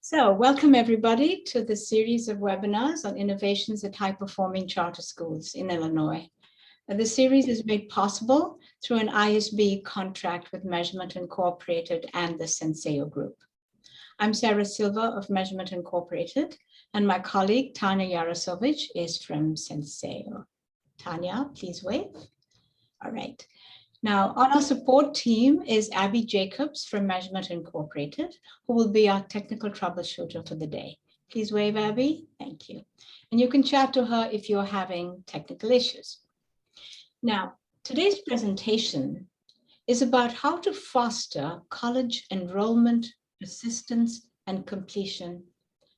So welcome everybody to the series of webinars on innovations at high-performing charter schools in Illinois. The series is made possible through an ISB contract with Measurement Incorporated and the Senseo Group. I'm Sarah Silva of Measurement Incorporated, and my colleague Tanya Yarosovich is from Senseo. Tanya, please wave. All right. Now, on our support team is Abby Jacobs from Measurement Incorporated, who will be our technical troubleshooter for the day. Please wave, Abby. Thank you. And you can chat to her if you're having technical issues. Now, today's presentation is about how to foster college enrollment, persistence, and completion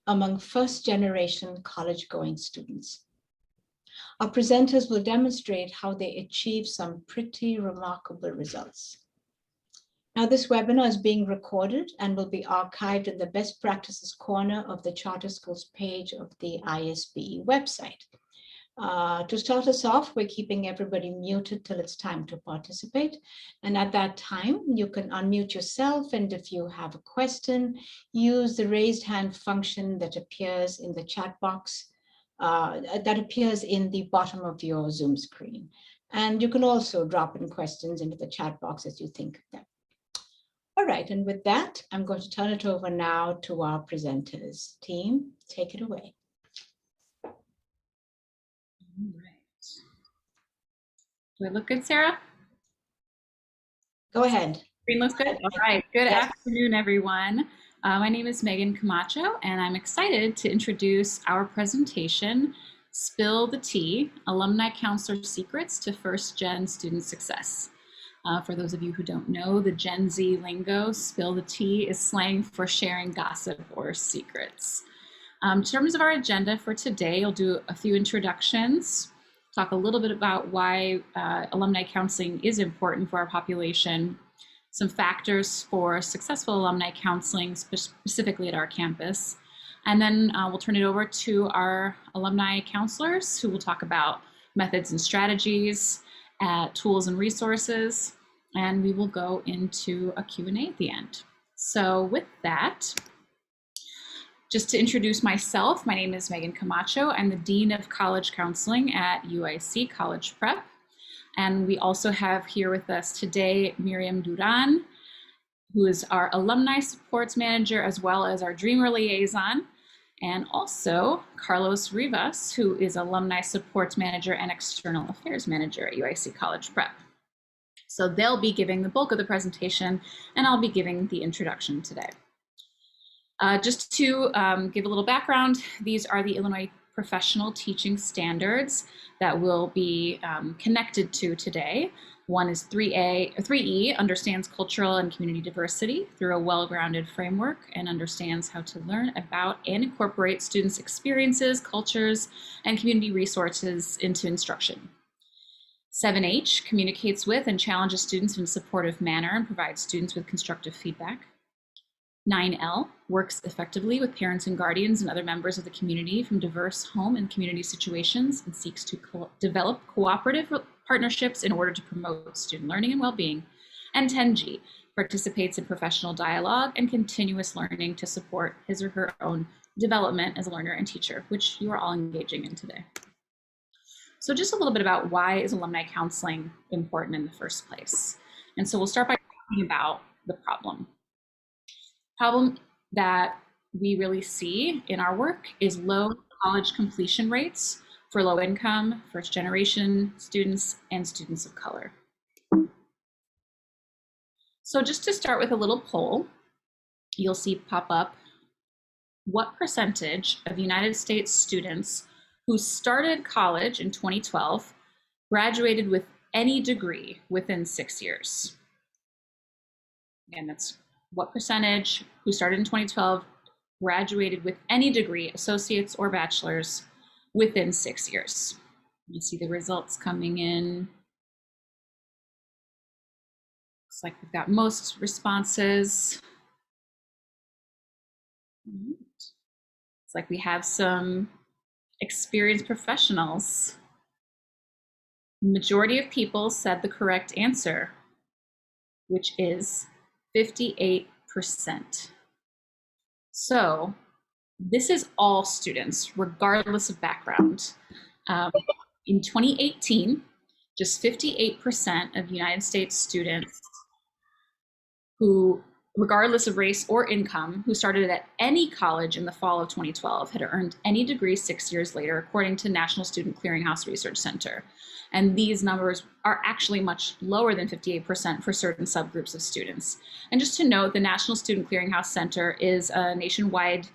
among first-generation college-going students. Our presenters will demonstrate how they achieve some pretty remarkable results. Now, this webinar is being recorded and will be archived in the Best Practices corner of the Charter Schools page of the ISB website. To start us off, we're keeping everybody muted till it's time to participate. And at that time, you can unmute yourself. And if you have a question, use the raised hand function that appears in the chat box. That appears in the bottom of your Zoom screen. And you can also drop in questions into the chat box as you think of them. All right, and with that, I'm going to turn it over now to our presenters. Team, take it away. All right. Do I look good, Sarah? Go ahead. Screen looks good? All right, good afternoon, everyone. My name is Megan Camacho, and I'm excited to introduce our presentation, Spill the Tea, Alumni Counselor Secrets to First-Gen Student Success. For those of you who don't know, the Gen Z lingo, spill the tea, is slang for sharing gossip or secrets. In terms of our agenda for today, I'll do a few introductions, talk a little bit about why alumni counseling is important for our population, some factors for successful alumni counseling, specifically at our campus. And then we'll turn it over to our alumni counselors who will talk about methods and strategies, tools and resources, and we will go into a Q&A at the end. So with that, just to introduce myself, my name is Megan Camacho. I'm the Dean of College Counseling at UIC College Prep. And we also have here with us today Miriam Duran, who is our Alumni Supports Manager as well as our Dreamer Liaison, and also Carlos Rivas, who is Alumni Supports Manager and External Affairs Manager at UIC College Prep. So they'll be giving the bulk of the presentation, and I'll be giving the introduction today. Just to give a little background, these are the Illinois Professional Teaching Standards that will be connected to today. One is 3E, understands cultural and community diversity through a well-grounded framework and understands how to learn about and incorporate students' experiences, cultures, and community resources into instruction. 7H communicates with and challenges students in a supportive manner and provides students with constructive feedback. 9L works effectively with parents and guardians and other members of the community from diverse home and community situations and seeks to develop cooperative partnerships in order to promote student learning and well-being. And 10G participates in professional dialogue and continuous learning to support his or her own development as a learner and teacher, which you are all engaging in today. So just a little bit about why is alumni counseling important in the first place. And so we'll start by talking about the problem. Problem that we really see in our work is low college completion rates for low income, first generation students, and students of color. So just to start with a little poll, you'll see pop up, what percentage of United States students who started college in 2012 graduated with any degree within 6 years? Again, that's what percentage who started in 2012 graduated with any degree, associates or bachelor's, within 6 years. You see the results coming in. Looks like we've got most responses. It's like we have some experienced professionals. Majority of people said the correct answer, which is 58%. So this is all students, regardless of background. In 2018, just 58% of United States students who, regardless of race or income, who started at any college in the fall of 2012 had earned any degree 6 years later, according to National Student Clearinghouse Research Center. And these numbers are actually much lower than 58% for certain subgroups of students. And just to note, the National Student Clearinghouse Center is a nationwide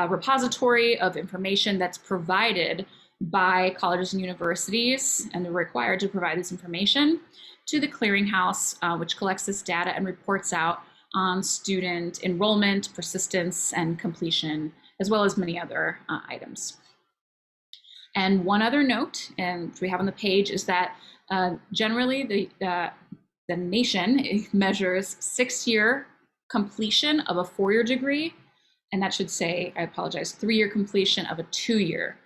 repository of information that's provided by colleges and universities, and they're required to provide this information to the clearinghouse, which collects this data and reports out on student enrollment, persistence, and completion, as well as many other items. And one other note, and we have on the page, is that generally the nation measures 6-year completion of a 4-year degree, and that should say, I apologize, 3-year completion of a 2-year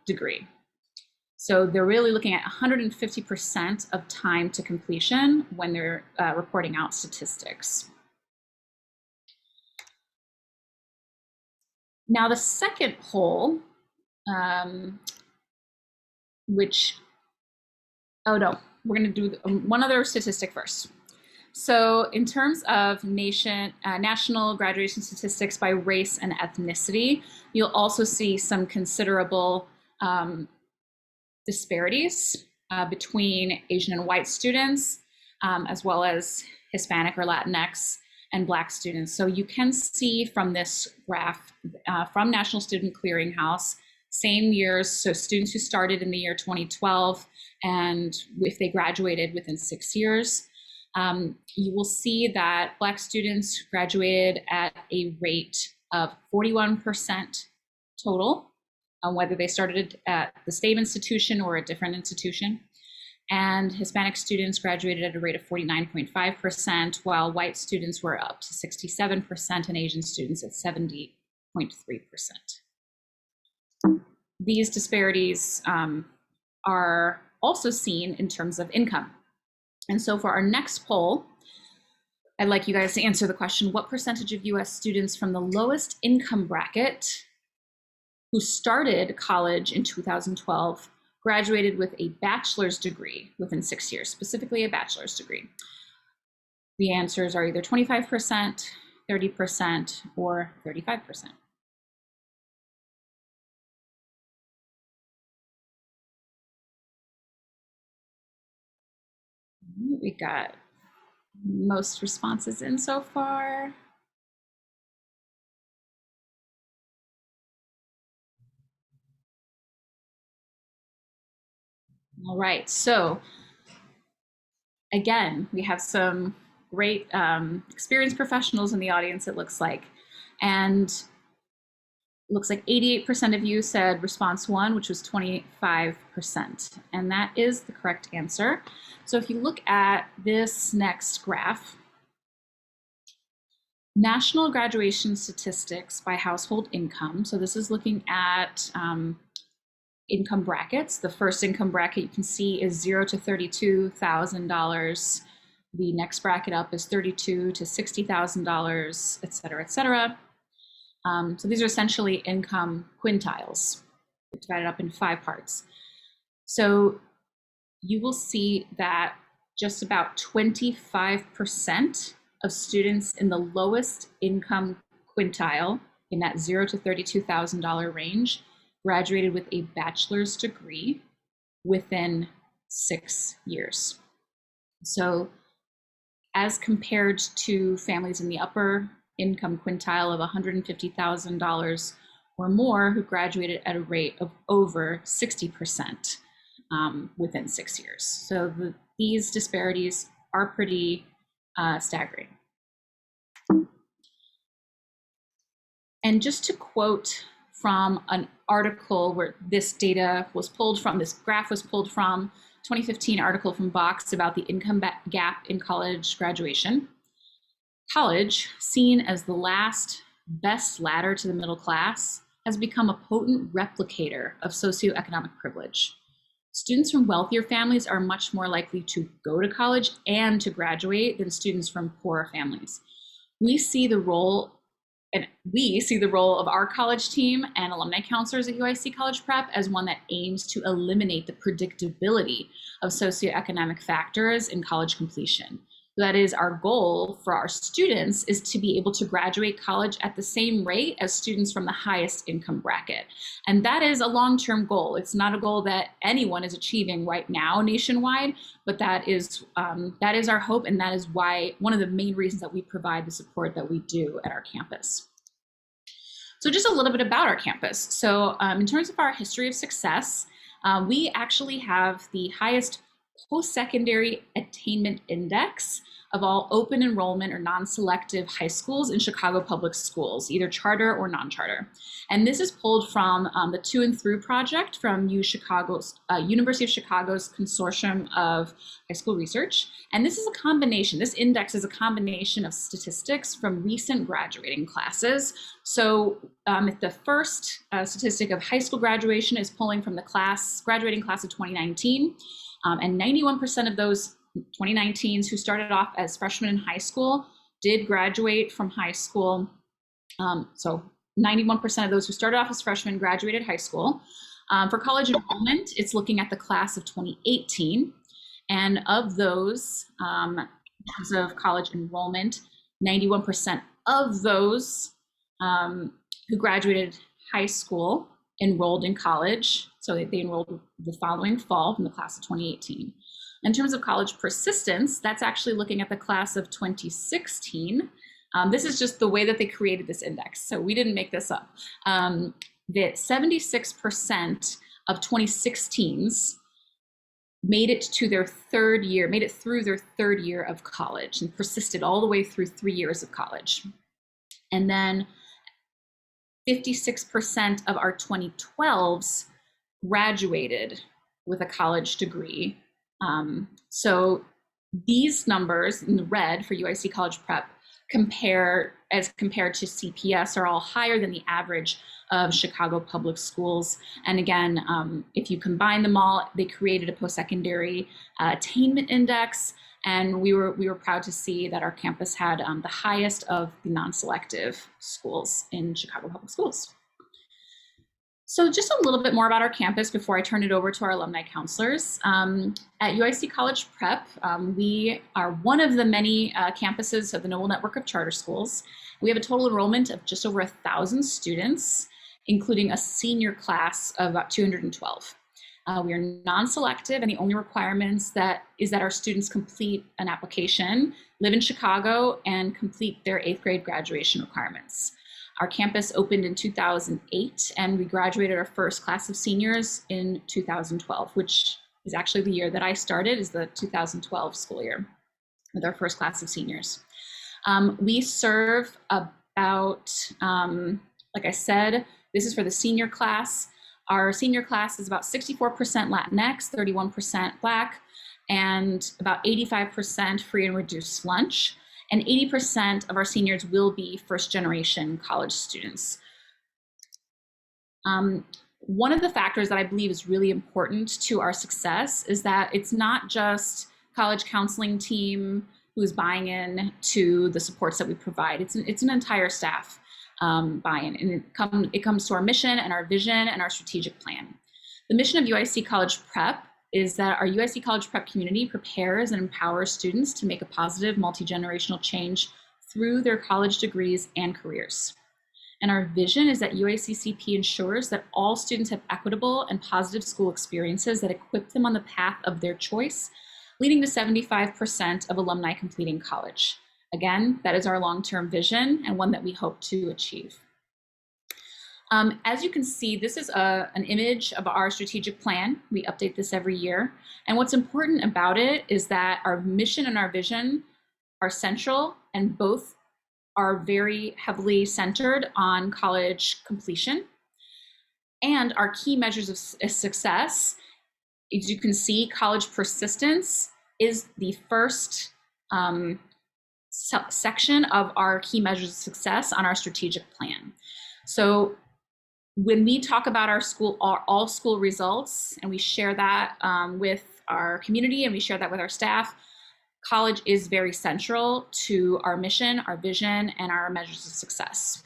degree. So they're really looking at 150% of time to completion when they're reporting out statistics. Now the second poll, we're going to do one other statistic first. So in terms of national graduation statistics by race and ethnicity, you'll also see some considerable disparities between Asian and white students, as well as Hispanic or Latinx and Black students. So you can see from this graph from National Student Clearinghouse, same years, so students who started in the year 2012, and if they graduated within 6 years, you will see that Black students graduated at a rate of 41% total, whether they started at the same institution or a different institution. And Hispanic students graduated at a rate of 49.5%, while white students were up to 67% and Asian students at 70.3%. These disparities are also seen in terms of income. And so for our next poll, I'd like you guys to answer the question, what percentage of US students from the lowest income bracket who started college in 2012 graduated with a bachelor's degree within 6 years, specifically a bachelor's degree? The answers are either 25%, 30%, or 35%. We got most responses in so far. All right, so again, we have some great experienced professionals in the audience, it looks like. And it looks like 88% of you said response 1, which was 25%. And that is the correct answer. So if you look at this next graph, national graduation statistics by household income. So this is looking at income brackets. The first income bracket you can see is $0 to $32,000. The next bracket up is $32,000 to $60,000, et cetera, et cetera. So these are essentially income quintiles, divided up in 5 parts. So you will see that just about 25% of students in the lowest income quintile in that $0 to $32,000 range graduated with a bachelor's degree within 6 years. So as compared to families in the upper income quintile of $150,000 or more who graduated at a rate of over 60% within 6 years. So these disparities are pretty staggering. And just to quote from an article where this data was pulled from, this graph was pulled from, 2015 article from Box about the income gap in college graduation. College, seen as the last best ladder to the middle class, has become a potent replicator of socioeconomic privilege. Students from wealthier families are much more likely to go to college and to graduate than students from poorer families. we see the role of our college team and alumni counselors at UIC College Prep as one that aims to eliminate the predictability of socioeconomic factors in college completion. That is, our goal for our students is to be able to graduate college at the same rate as students from the highest income bracket. And that is a long-term goal. It's not a goal that anyone is achieving right now nationwide, but that is our hope, and that is why one of the main reasons that we provide the support that we do at our campus. So just a little bit about our campus. So in terms of our history of success, we actually have the highest post-secondary attainment index of all open enrollment or non-selective high schools in Chicago public schools, either charter or non-charter. And this is pulled from the To and Through project from University of Chicago's Consortium of High School Research. And this is a combination, this index is a combination of statistics from recent graduating classes. So the first statistic of high school graduation is pulling from the graduating class of 2019. And 91% of those 2019s who started off as freshmen in high school did graduate from high school. So 91% of those who started off as freshmen graduated high school. For college enrollment, it's looking at the class of 2018. And of those, in terms of college enrollment, 91% of those who graduated high school enrolled in college. So they enrolled the following fall from the class of 2018. In terms of college persistence, that's actually looking at the class of 2016. This is just the way that they created this index, so we didn't make this up. That 76% of 2016s made it to their third year, made it through their third year of college and persisted all the way through 3 years of college. And then 56% of our 2012s graduated with a college degree. So these numbers in the red for UIC College Prep compared to CPS are all higher than the average of Chicago public schools. And again, if you combine them all, they created a post-secondary attainment index. And we were proud to see that our campus had the highest of the non-selective schools in Chicago public schools. So just a little bit more about our campus before I turn it over to our alumni counselors. At UIC College Prep, we are one of the many campuses of the Noble Network of Charter Schools. We have a total enrollment of just over 1,000 students, including a senior class of about 212. We are non-selective, and the only requirements is that our students complete an application, live in Chicago, and complete their 8th grade graduation requirements. Our campus opened in 2008, and we graduated our first class of seniors in 2012, which is actually the year that I started, is the 2012 school year with our first class of seniors. We serve about, like I said, this is for the senior class. Our senior class is about 64% Latinx, 31% Black, and about 85% free and reduced lunch. And 80% of our seniors will be first-generation college students. One of the factors that I believe is really important to our success is that it's not just college counseling team who's buying in to the supports that we provide. It's an entire staff buy-in, and it comes to our mission and our vision and our strategic plan. The mission of UIC College Prep is that our UIC College Prep community prepares and empowers students to make a positive multi-generational change through their college degrees and careers. And our vision is that UICCP ensures that all students have equitable and positive school experiences that equip them on the path of their choice, leading to 75% of alumni completing college. Again, that is our long-term vision and one that we hope to achieve. As you can see, this is an image of our strategic plan. We update this every year. And what's important about it is that our mission and our vision are central, and both are very heavily centered on college completion. And our key measures of success, as you can see, college persistence is the first section of our key measures of success on our strategic plan. So when we talk about our all school results, and we share that with our community and we share that with our staff, college is very central to our mission, our vision, and our measures of success.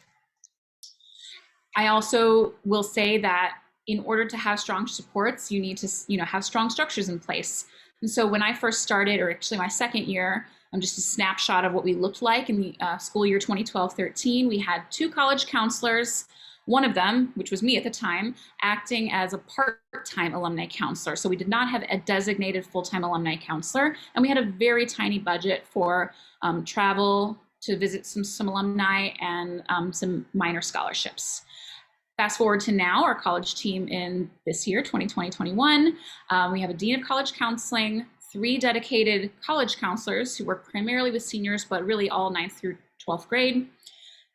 I also will say that in order to have strong supports, you need to have strong structures in place. And so when I first started, or actually my second year, just a snapshot of what we looked like in the school year 2012-13, we had 2 college counselors, one of them, which was me at the time, acting as a part-time alumni counselor. So we did not have a designated full-time alumni counselor, and we had a very tiny budget for travel to visit some alumni and some minor scholarships. Fast forward to now, our college team in this year, 2020-21, we have a dean of college counseling, 3 dedicated college counselors who work primarily with seniors, but really all 9th through 12th grade,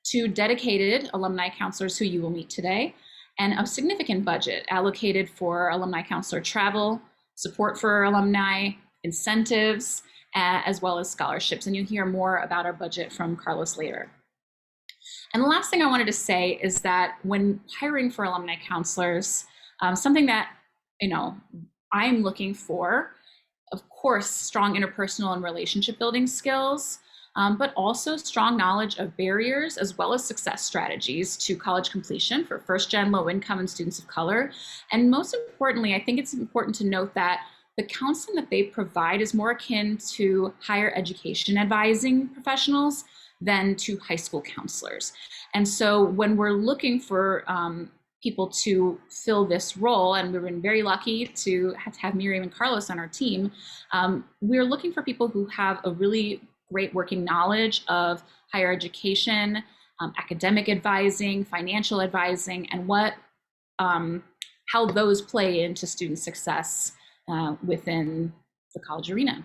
2 dedicated alumni counselors who you will meet today, and a significant budget allocated for alumni counselor travel, support for alumni, incentives, as well as scholarships. And you'll hear more about our budget from Carlos later. And the last thing I wanted to say is that when hiring for alumni counselors, something that I'm looking for, of course, strong interpersonal and relationship building skills, but also strong knowledge of barriers as well as success strategies to college completion for first-gen, low-income, and students of color. And most importantly, I think it's important to note that the counseling that they provide is more akin to higher education advising professionals than to high school counselors. And so when we're looking for people to fill this role, and we've been very lucky to have Miriam and Carlos on our team, we're looking for people who have a really great working knowledge of higher education, academic advising, financial advising, and how those play into student success within the college arena.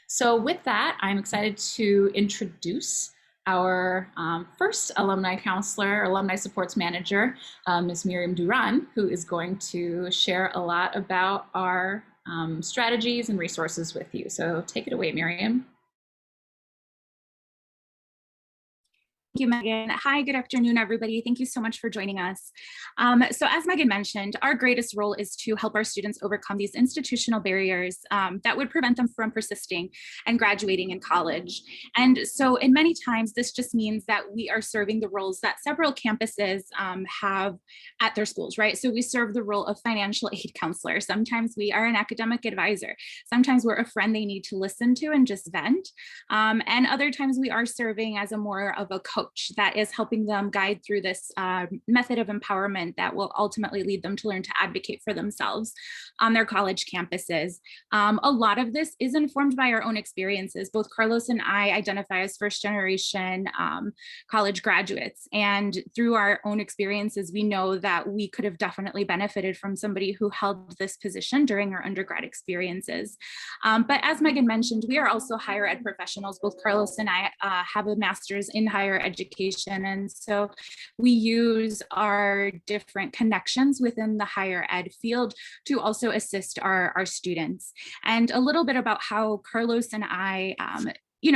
So with that, I'm excited to introduce our first alumni counselor, alumni supports manager, Ms. Miriam Duran, who is going to share a lot about our strategies and resources with you. So take it away, Miriam. Thank you, Megan. Hi, good afternoon, everybody. Thank you so much for joining us. So as Megan mentioned, our greatest role is to help our students overcome these institutional barriers that would prevent them from persisting and graduating in college. And so in many times, this just means that we are serving the roles that several campuses have at their schools, right? So we serve the role of financial aid counselor. Sometimes we are an academic advisor. Sometimes we're a friend they need to listen to and just vent. And other times we are serving as a more of a coach that is helping them guide through this method of empowerment that will ultimately lead them to learn to advocate for themselves on their college campuses. A lot of this is informed by our own experiences. Both Carlos and I identify as first generation college graduates, and through our own experiences, we know that we could have definitely benefited from somebody who held this position during our undergrad experiences. But as Megan mentioned, we are also higher ed professionals. Both Carlos and I have a master's in higher education. And so we use our different connections within the higher ed field to also assist our students. And a little bit about how Carlos and I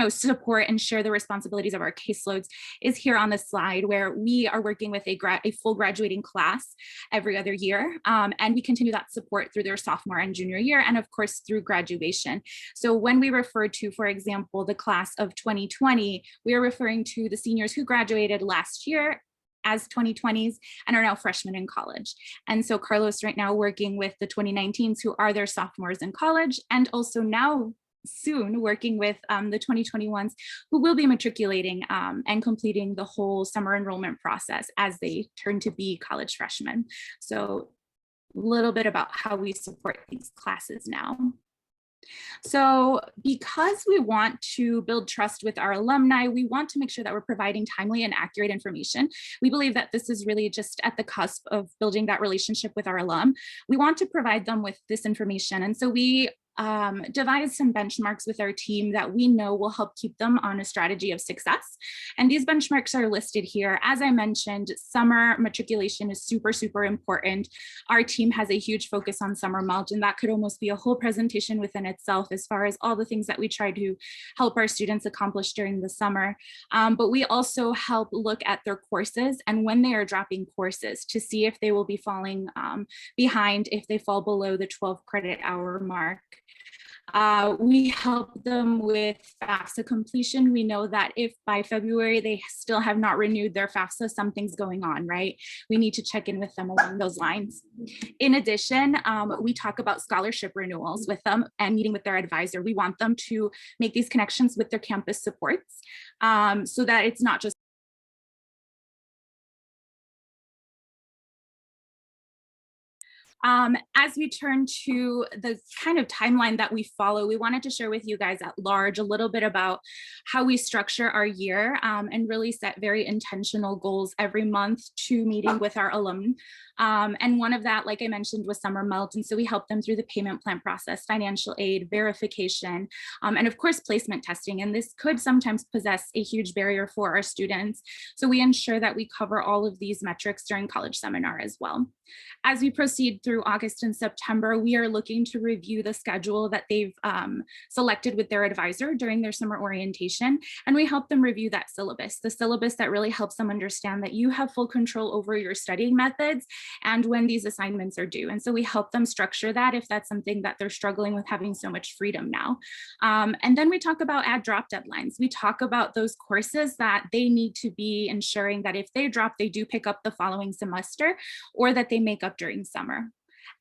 support and share the responsibilities of our caseloads is here on the slide, where we are working with a full graduating class every other year. And we continue that support through their sophomore and junior year, and of course through graduation. So when we refer to, for example, the class of 2020, we are referring to the seniors who graduated last year as 2020s and are now freshmen in college. And so Carlos right now working with the 2019s who are their sophomores in college, and also now soon working with the 2021s who will be matriculating and completing the whole summer enrollment process as they turn to be college freshmen. So a little bit about how we support these classes now. So because we want to build trust with our alumni, we want to make sure that we're providing timely and accurate information. We believe that this is really just at the cusp of building that relationship with our alum. We want to provide them with this information. And so we devise some benchmarks with our team that we know will help keep them on a strategy of success. And these benchmarks are listed here. As I mentioned, summer matriculation is super, super important. Our team has a huge focus on summer mulch, and that could almost be a whole presentation within itself as far as all the things that we try to help our students accomplish during the summer. But we also help look at their courses and when they are dropping courses to see if they will be falling behind, if they fall below the 12 credit hour mark. We help them with FAFSA completion. We know that if by February they still have not renewed their FAFSA, something's going on, right? We need to check in with them along those lines. In addition, we talk about scholarship renewals with them and meeting with their advisor. We want them to make these connections with their campus supports so that it's not just as we turn to the kind of timeline that we follow, we wanted to share with you guys at large a little bit about how we structure our year and really set very intentional goals every month to meeting with our alum. And one of that, like I mentioned, was summer melt. And so we help them through the payment plan process, financial aid, verification, and of course, placement testing. And this could sometimes possess a huge barrier for our students. So we ensure that we cover all of these metrics during college seminar as well. As we proceed through August and September, we are looking to review the schedule that they've selected with their advisor during their summer orientation. And we help them review that syllabus, the syllabus that really helps them understand that you have full control over your studying methods and when these assignments are due. And so we help them structure that if that's something that they're struggling with having so much freedom now. And then we talk about add drop deadlines. We talk about those courses that they need to be ensuring that if they drop, they do pick up the following semester or that they make up during summer.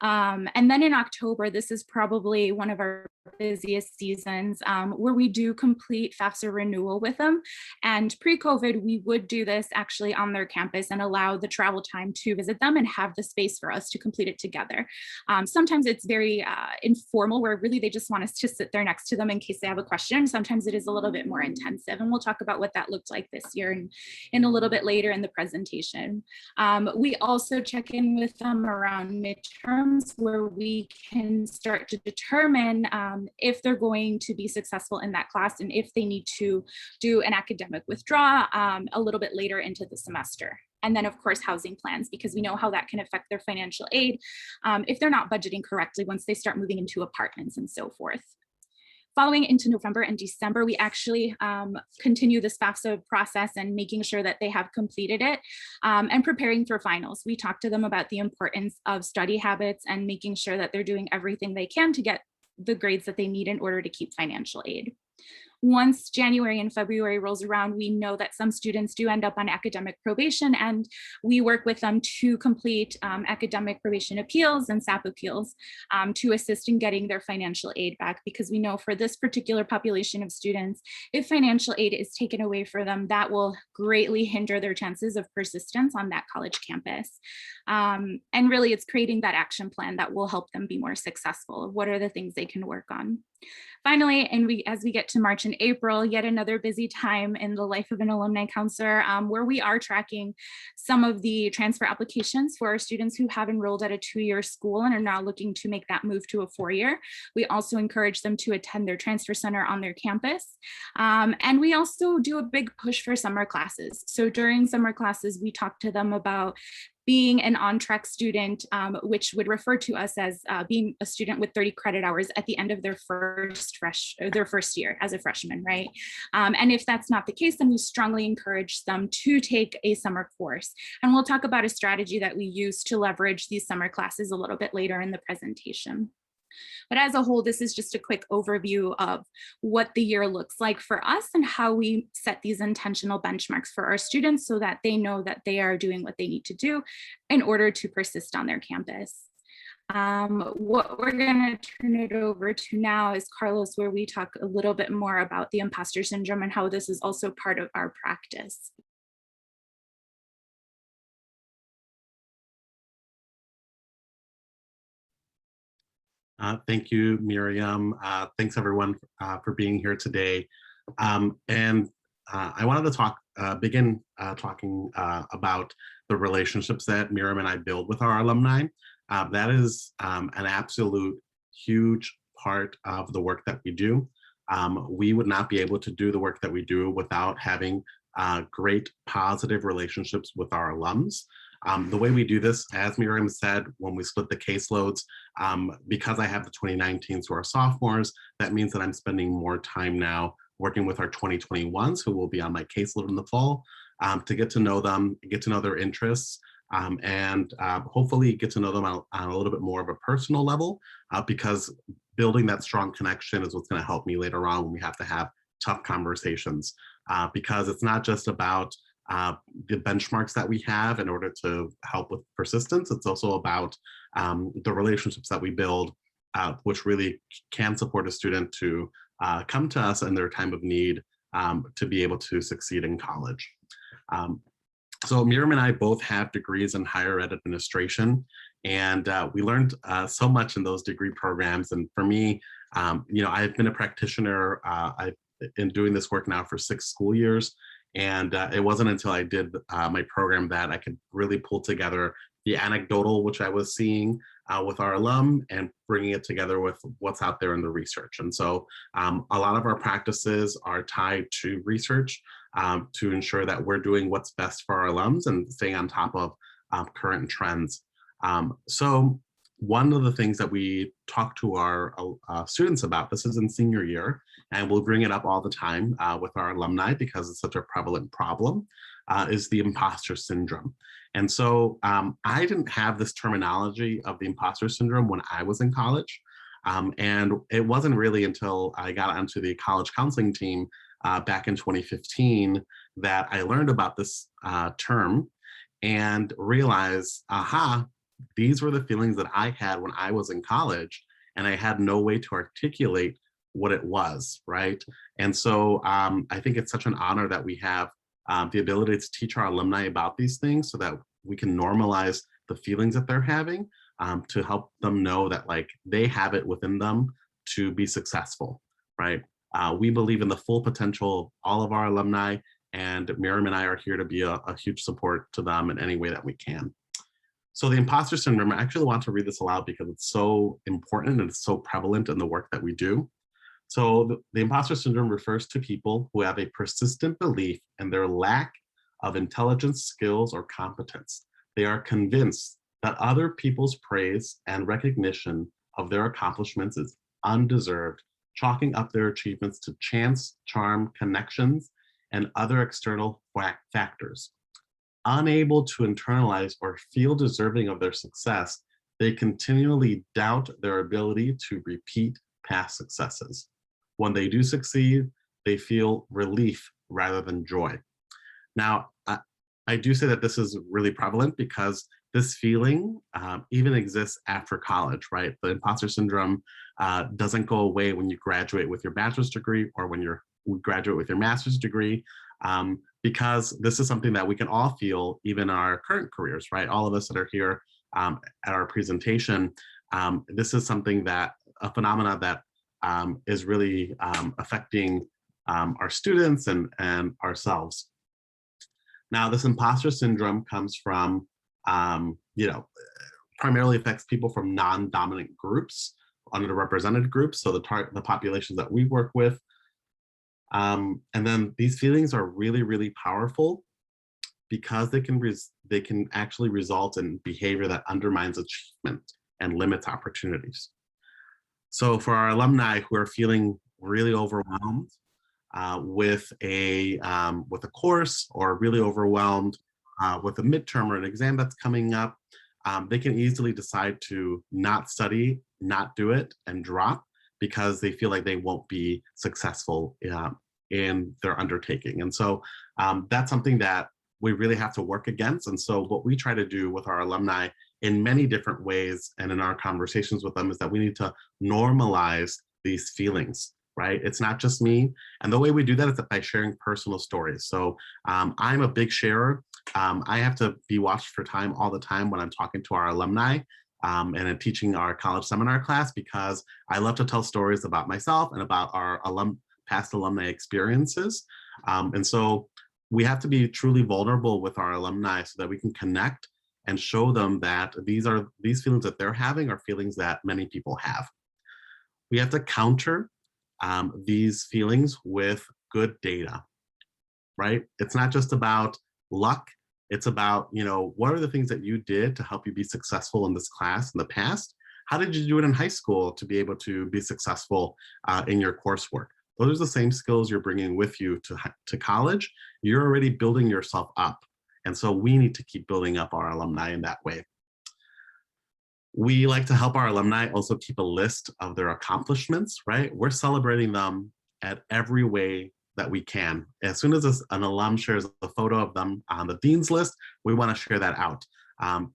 And then in October, this is probably one of our busiest seasons where we do complete FAFSA renewal with them. And pre-COVID, we would do this actually on their campus and allow the travel time to visit them and have the space for us to complete it together. Sometimes it's very informal where really they just want us to sit there next to them in case they have a question. Sometimes it is a little bit more intensive, and we'll talk about what that looked like this year and in a little bit later in the presentation. We also check in with them around midterms where we can start to determine if they're going to be successful in that class and if they need to do an academic withdrawal a little bit later into the semester. And then of course, housing plans, because we know how that can affect their financial aid if they're not budgeting correctly once they start moving into apartments and so forth. Following into November and December, we actually continue this FAFSA process and making sure that they have completed it and preparing for finals. We talk to them about the importance of study habits and making sure that they're doing everything they can to get the grades that they need in order to keep financial aid. Once January and February rolls around, we know that some students do end up on academic probation, and we work with them to complete academic probation appeals and SAP appeals to assist in getting their financial aid back, because we know for this particular population of students, if financial aid is taken away from them, that will greatly hinder their chances of persistence on that college campus. And really, it's creating that action plan that will help them be more successful. What are the things they can work on? Finally, and as we get to March and April, yet another busy time in the life of an alumni counselor, where we are tracking some of the transfer applications for our students who have enrolled at a 2-year school and are now looking to make that move to a 4-year. We also encourage them to attend their transfer center on their campus. And we also do a big push for summer classes. So during summer classes, we talk to them about being an on-track student, which would refer to us as being a student with 30 credit hours at the end of their first year as a freshman, right? And if that's not the case, then we strongly encourage them to take a summer course. And we'll talk about a strategy that we use to leverage these summer classes a little bit later in the presentation. But as a whole, this is just a quick overview of what the year looks like for us and how we set these intentional benchmarks for our students so that they know that they are doing what they need to do in order to persist on their campus. What we're going to turn it over to now is Carlos, where we talk a little bit more about the imposter syndrome and how this is also part of our practice. Thank you, Miriam. Thanks everyone for being here today. I wanted to begin talking about the relationships that Miriam and I build with our alumni. That is an absolute huge part of the work that we do. We would not be able to do the work that we do without having great positive relationships with our alums. The way we do this, as Miriam said, when we split the caseloads, because I have the 2019s who are sophomores, that means that I'm spending more time now working with our 2021s who will be on my caseload in the fall to get to know them, get to know their interests, and hopefully get to know them on a little bit more of a personal level, because building that strong connection is what's going to help me later on when we have to have tough conversations, because it's not just about the benchmarks that we have in order to help with persistence. It's also about the relationships that we build, which really can support a student to come to us in their time of need to be able to succeed in college. So Miriam and I both have degrees in higher ed administration, and we learned so much in those degree programs. And for me, I've been a practitioner. I've been doing this work now for 6 school years. And it wasn't until I did my program that I could really pull together the anecdotal, which I was seeing with our alum, and bringing it together with what's out there in the research. And so a lot of our practices are tied to research to ensure that we're doing what's best for our alums and staying on top of current trends. So one of the things that we talk to our students about, this is in senior year, and we'll bring it up all the time with our alumni because it's such a prevalent problem, is the imposter syndrome. And so I didn't have this terminology of the imposter syndrome when I was in college. And it wasn't really until I got onto the college counseling team back in 2015 that I learned about this term and realized, aha, these were the feelings that I had when I was in college, and I had no way to articulate what it was, right? And so I think it's such an honor that we have the ability to teach our alumni about these things so that we can normalize the feelings that they're having, to help them know that like they have it within them to be successful, right? We believe in the full potential of all of our alumni, and Miriam and I are here to be a huge support to them in any way that we can. So the imposter syndrome, I actually want to read this aloud because it's so important and it's so prevalent in the work that we do. So the imposter syndrome refers to people who have a persistent belief in their lack of intelligence, skills, or competence. They are convinced that other people's praise and recognition of their accomplishments is undeserved, chalking up their achievements to chance, charm, connections, and other external factors. Unable to internalize or feel deserving of their success, they continually doubt their ability to repeat past successes. When they do succeed, they feel relief rather than joy. Now, I do say that this is really prevalent because this feeling even exists after college, right? The imposter syndrome doesn't go away when you graduate with your bachelor's degree or when you graduate with your master's degree, because this is something that we can all feel even in our current careers, right? All of us that are here at our presentation, this is something that, a phenomena that is really affecting our students and ourselves. Now, this imposter syndrome comes from, primarily affects people from non-dominant groups, underrepresented groups, so the populations that we work with. And then these feelings are really, really powerful because they can actually result in behavior that undermines achievement and limits opportunities. So for our alumni who are feeling really overwhelmed with a course, or really overwhelmed with a midterm or an exam that's coming up, they can easily decide to not study, not do it, and drop because they feel like they won't be successful in their undertaking. And so that's something that we really have to work against. And so what we try to do with our alumni in many different ways and in our conversations with them is that we need to normalize these feelings, right? It's not just me. And the way we do that is by sharing personal stories. So I'm a big sharer. I have to be watched for time all the time when I'm talking to our alumni and I'm teaching our college seminar class, because I love to tell stories about myself and about our past alumni experiences. And so we have to be truly vulnerable with our alumni so that we can connect and show them that these feelings that they're having are feelings that many people have. We have to counter these feelings with good data, right? It's not just about luck. It's about, what are the things that you did to help you be successful in this class in the past? How did you do it in high school to be able to be successful in your coursework? Those are the same skills you're bringing with you to college. You're already building yourself up. And so we need to keep building up our alumni in that way. We like to help our alumni also keep a list of their accomplishments, right? We're celebrating them at every way that we can. As soon as an alum shares a photo of them on the dean's list, we want to share that out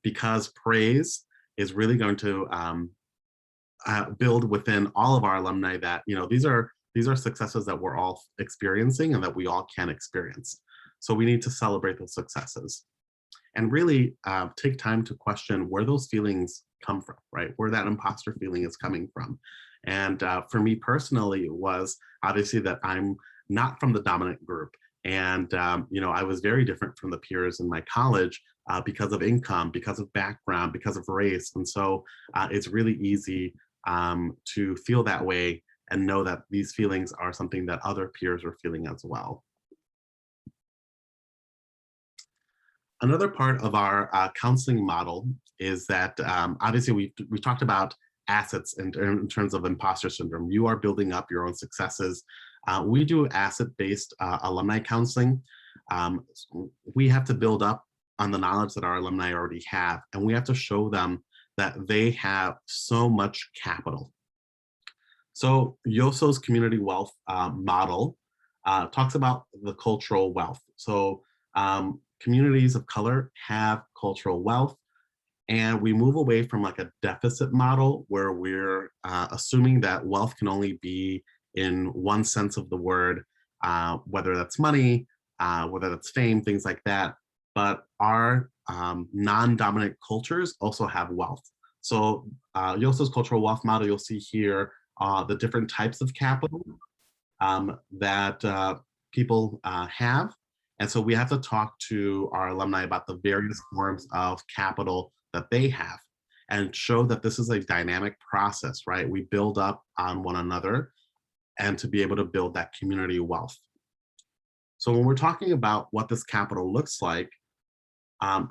because praise is really going to build within all of our alumni that, you know, these are successes that we're all experiencing and that we all can experience. So we need to celebrate those successes and really take time to question where those feelings come from, right? Where that imposter feeling is coming from. And for me personally, it was obviously that I'm not from the dominant group. And, you know, I was very different from the peers in my college because of income, because of background, because of race. And so it's really easy to feel that way and know that these feelings are something that other peers are feeling as well. Another part of our counseling model is that obviously we talked about assets in terms of imposter syndrome. You are building up your own successes. We do asset-based alumni counseling. We have to build up on the knowledge that our alumni already have, and we have to show them that they have so much capital. So Yoso's community wealth model talks about the cultural wealth. So communities of color have cultural wealth, and we move away from like a deficit model where we're assuming that wealth can only be in one sense of the word, whether that's money, whether that's fame, things like that. But our non-dominant cultures also have wealth. So Yoso's cultural wealth model, you'll see here the different types of capital that people have. And so we have to talk to our alumni about the various forms of capital that they have and show that this is a dynamic process, right? We build up on one another and to be able to build that community wealth. So when we're talking about what this capital looks like,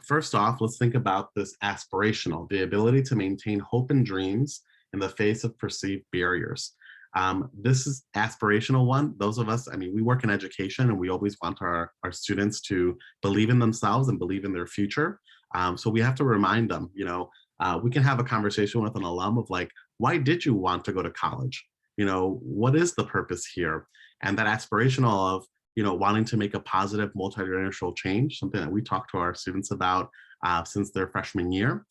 first off, let's think about this aspirational, the ability to maintain hope and dreams in the face of perceived barriers. This is aspirational one. Those of us, I mean, we work in education and we always want our students to believe in themselves and believe in their future. So we have to remind them, you know, we can have a conversation with an alum of like, why did you want to go to college? You know, what is the purpose here? And that aspirational of, you know, wanting to make a positive multi-generational change, something that we talk to our students about since their freshman year.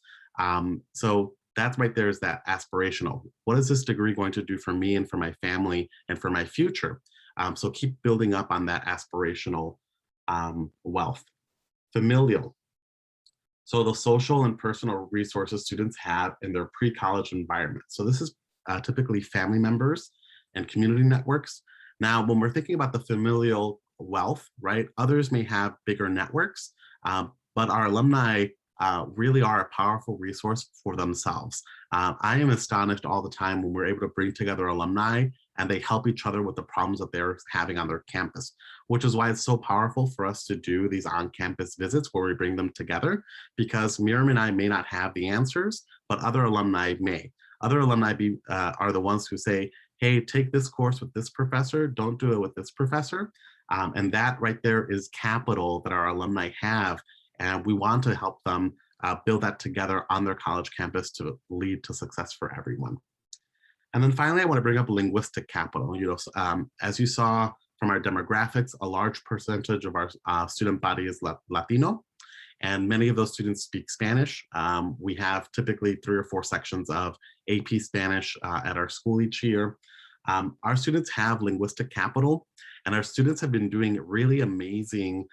So that's right there is that aspirational. What is this degree going to do for me and for my family and for my future? So keep building up on that aspirational wealth. Familial. So the social and personal resources students have in their pre-college environment. So this is typically family members and community networks. Now, when we're thinking about the familial wealth, right, others may have bigger networks, but our alumni really are a powerful resource for themselves. I am astonished all the time when we're able to bring together alumni and they help each other with the problems that they're having on their campus, which is why it's so powerful for us to do these on-campus visits where we bring them together, because Miriam and I may not have the answers, but other alumni may. Other alumni are the ones who say, hey, take this course with this professor, don't do it with this professor. And that right there is capital that our alumni have. And we want to help them build that together on their college campus to lead to success for everyone. And then finally, I want to bring up linguistic capital. You know, as you saw from our demographics, a large percentage of our student body is Latino, and many of those students speak Spanish. We have typically 3 or 4 sections of AP Spanish at our school each year. Our students have linguistic capital, and our students have been doing really amazing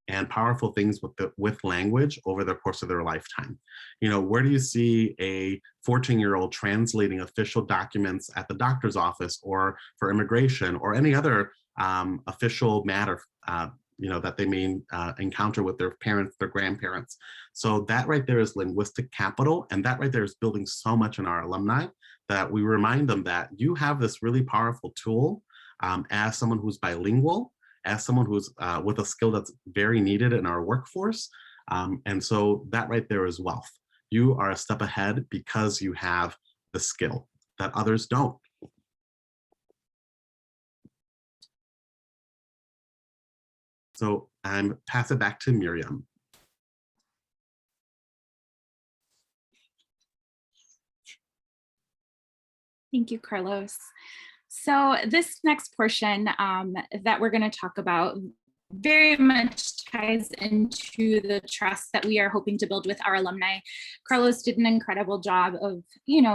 and powerful things with language over the course of their lifetime. You know, where do you see a 14-year-old translating official documents at the doctor's office or for immigration or any other official matter, you know, that they may encounter with their parents, their grandparents? So that right there is linguistic capital, and that right there is building so much in our alumni that we remind them that you have this really powerful tool as someone who's bilingual, as someone who's with a skill that's very needed in our workforce. And so that right there is wealth. You are a step ahead because you have the skill that others don't. So I'm pass it back to Miriam. Thank you, Carlos. So this next portion that we're going to talk about very much ties into the trust that we are hoping to build with our alumni. Carlos did an incredible job of,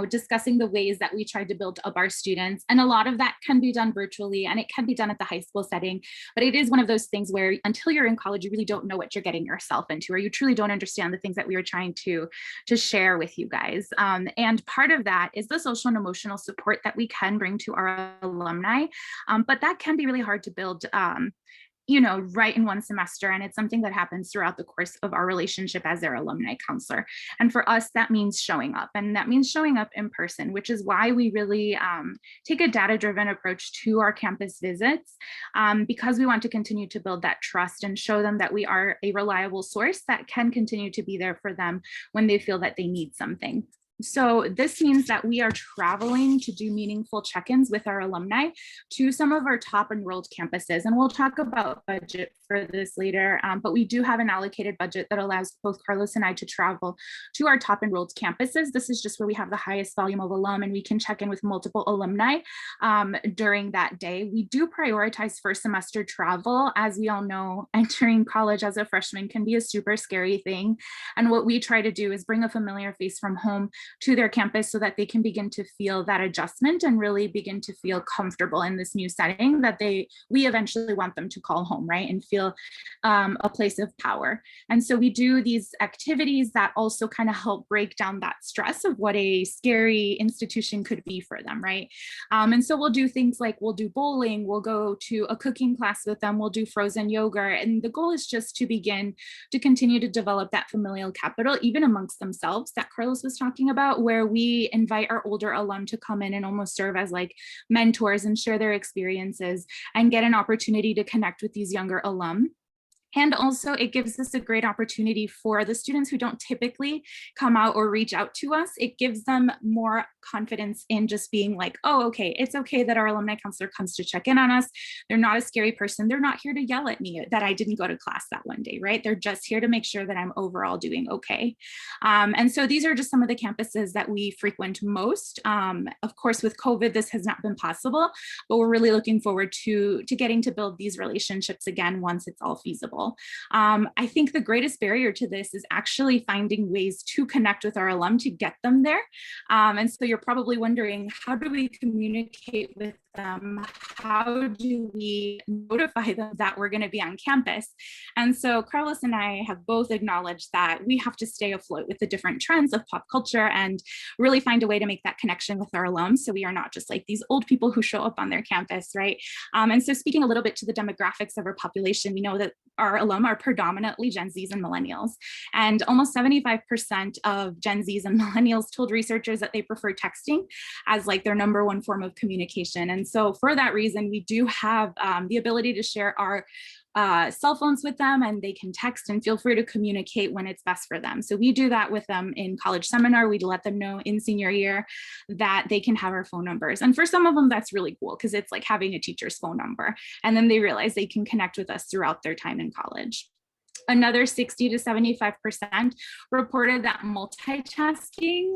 discussing the ways that we tried to build up our students. And a lot of that can be done virtually and it can be done at the high school setting. But it is one of those things where until you're in college, you really don't know what you're getting yourself into, or you truly don't understand the things that we are trying to share with you guys. And part of that is the social and emotional support that we can bring to our alumni. But that can be really hard to build right in one semester. And it's something that happens throughout the course of our relationship as their alumni counselor. And for us, that means showing up, and that means showing up in person, which is why we really take a data-driven approach to our campus visits, because we want to continue to build that trust and show them that we are a reliable source that can continue to be there for them when they feel that they need something. So this means that we are traveling to do meaningful check-ins with our alumni to some of our top enrolled campuses. And we'll talk about budget for this later, but we do have an allocated budget that allows both Carlos and I to travel to our top enrolled campuses. This is just where we have the highest volume of alum, and we can check in with multiple alumni during that day. We do prioritize first semester travel. As we all know, entering college as a freshman can be a super scary thing. And what we try to do is bring a familiar face from home to their campus so that they can begin to feel that adjustment and really begin to feel comfortable in this new setting that we eventually want them to call home, right? And feel a place of power. And so we do these activities that also kind of help break down that stress of what a scary institution could be for them, right? And so we'll do things like we'll do bowling, we'll go to a cooking class with them, we'll do frozen yogurt. And the goal is just to begin to continue to develop that familial capital, even amongst themselves that Carlos was talking about, where we invite our older alum to come in and almost serve as like mentors and share their experiences and get an opportunity to connect with these younger alum. And also it gives us a great opportunity for the students who don't typically come out or reach out to us. It gives them more confidence in just being like, oh, okay, it's okay that our alumni counselor comes to check in on us. They're not a scary person. They're not here to yell at me that I didn't go to class that one day, right? They're just here to make sure that I'm overall doing okay. And so these are just some of the campuses that we frequent most. Of course, with COVID, this has not been possible, but we're really looking forward to getting to build these relationships again once it's all feasible. I think the greatest barrier to this is actually finding ways to connect with our alum to get them there. And so you're probably wondering, how do we communicate with them? How do we notify them that we're going to be on campus? And so Carlos and I have both acknowledged that we have to stay afloat with the different trends of pop culture and really find a way to make that connection with our alums, so we are not just like these old people who show up on their campus, right? And so speaking a little bit to the demographics of our population, we know that our alum are predominantly Gen Zs and millennials, and almost 75% of Gen Zs and millennials told researchers that they prefer texting as like their number one form of communication. And so for that reason, we do have the ability to share our cell phones with them, and they can text and feel free to communicate when it's best for them. So we do that with them in college seminar. We let them know in senior year that they can have our phone numbers. And for some of them, that's really cool because it's like having a teacher's phone number. And then they realize they can connect with us throughout their time in college. Another 60 to 75% reported that multitasking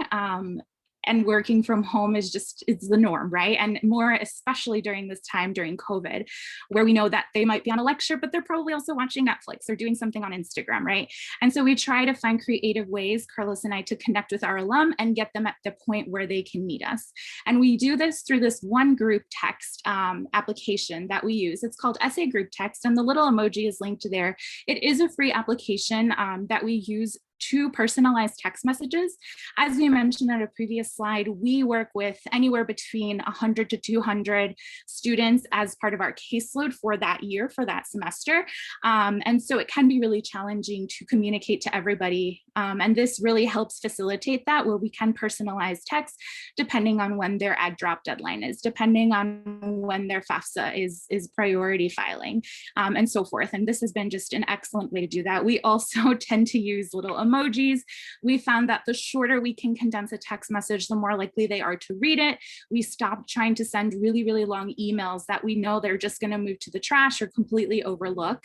and working from home is the norm, right? And more especially during this time, during COVID, where we know that they might be on a lecture, but they're probably also watching Netflix or doing something on Instagram, right? And so we try to find creative ways, Carlos and I, to connect with our alum and get them at the point where they can meet us. And we do this through this one group text application that we use. It's called Essay Group Text, and the little emoji is linked there. It is a free application that we use to personalized text messages. As we mentioned on a previous slide, we work with anywhere between 100 to 200 students as part of our caseload for that year, for that semester. And so it can be really challenging to communicate to everybody. And this really helps facilitate that, where we can personalize text depending on when their ag drop deadline is, depending on when their FAFSA is priority filing, and so forth. And this has been just an excellent way to do that. We also tend to use little emojis. We found that the shorter we can condense a text message, the more likely they are to read it. We stopped trying to send really, really long emails that we know they're just going to move to the trash or completely overlook.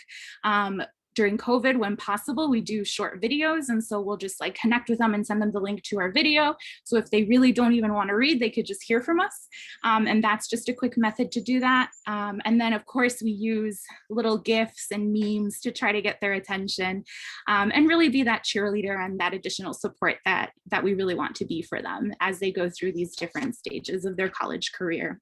during COVID, when possible, we do short videos. And so we'll just like connect with them and send them the link to our video. So if they really don't even want to read, they could just hear from us. And that's just a quick method to do that. And then of course we use little GIFs and memes to try to get their attention and really be that cheerleader and that additional support that we really want to be for them as they go through these different stages of their college career.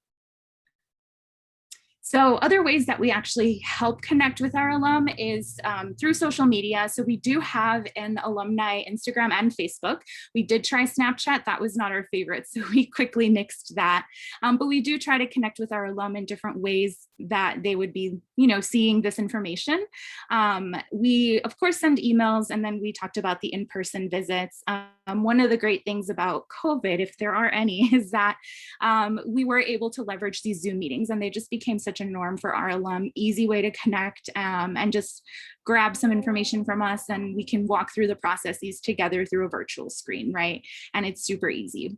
So other ways that we actually help connect with our alum is through social media. So we do have an alumni Instagram and Facebook. We did try Snapchat, that was not our favorite, so we quickly nixed that. But we do try to connect with our alum in different ways that they would be, seeing this information. We of course send emails, and then we talked about the in-person visits. One of the great things about COVID, if there are any, is that we were able to leverage these Zoom meetings, and they just became such a norm for our alum, easy way to connect and just grab some information from us, and we can walk through the processes together through a virtual screen, right? And it's super easy.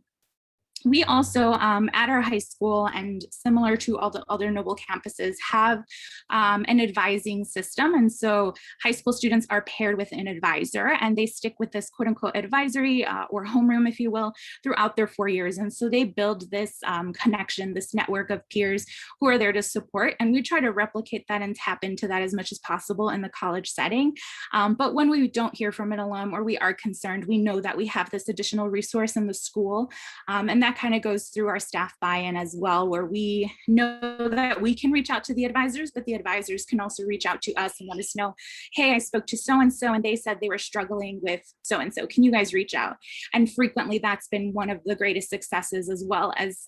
We also, at our high school, and similar to all the other Noble campuses, have an advising system. And so high school students are paired with an advisor, and they stick with this quote unquote advisory or homeroom, if you will, throughout their 4 years. And so they build this connection, this network of peers who are there to support. And we try to replicate that and tap into that as much as possible in the college setting. But when we don't hear from an alum, or we are concerned, we know that we have this additional resource in the school. And that kind of goes through our staff buy-in as well, where we know that we can reach out to the advisors, but the advisors can also reach out to us and let us know, hey, I spoke to so-and-so and they said they were struggling with so-and-so. Can you guys reach out? And frequently that's been one of the greatest successes, as well as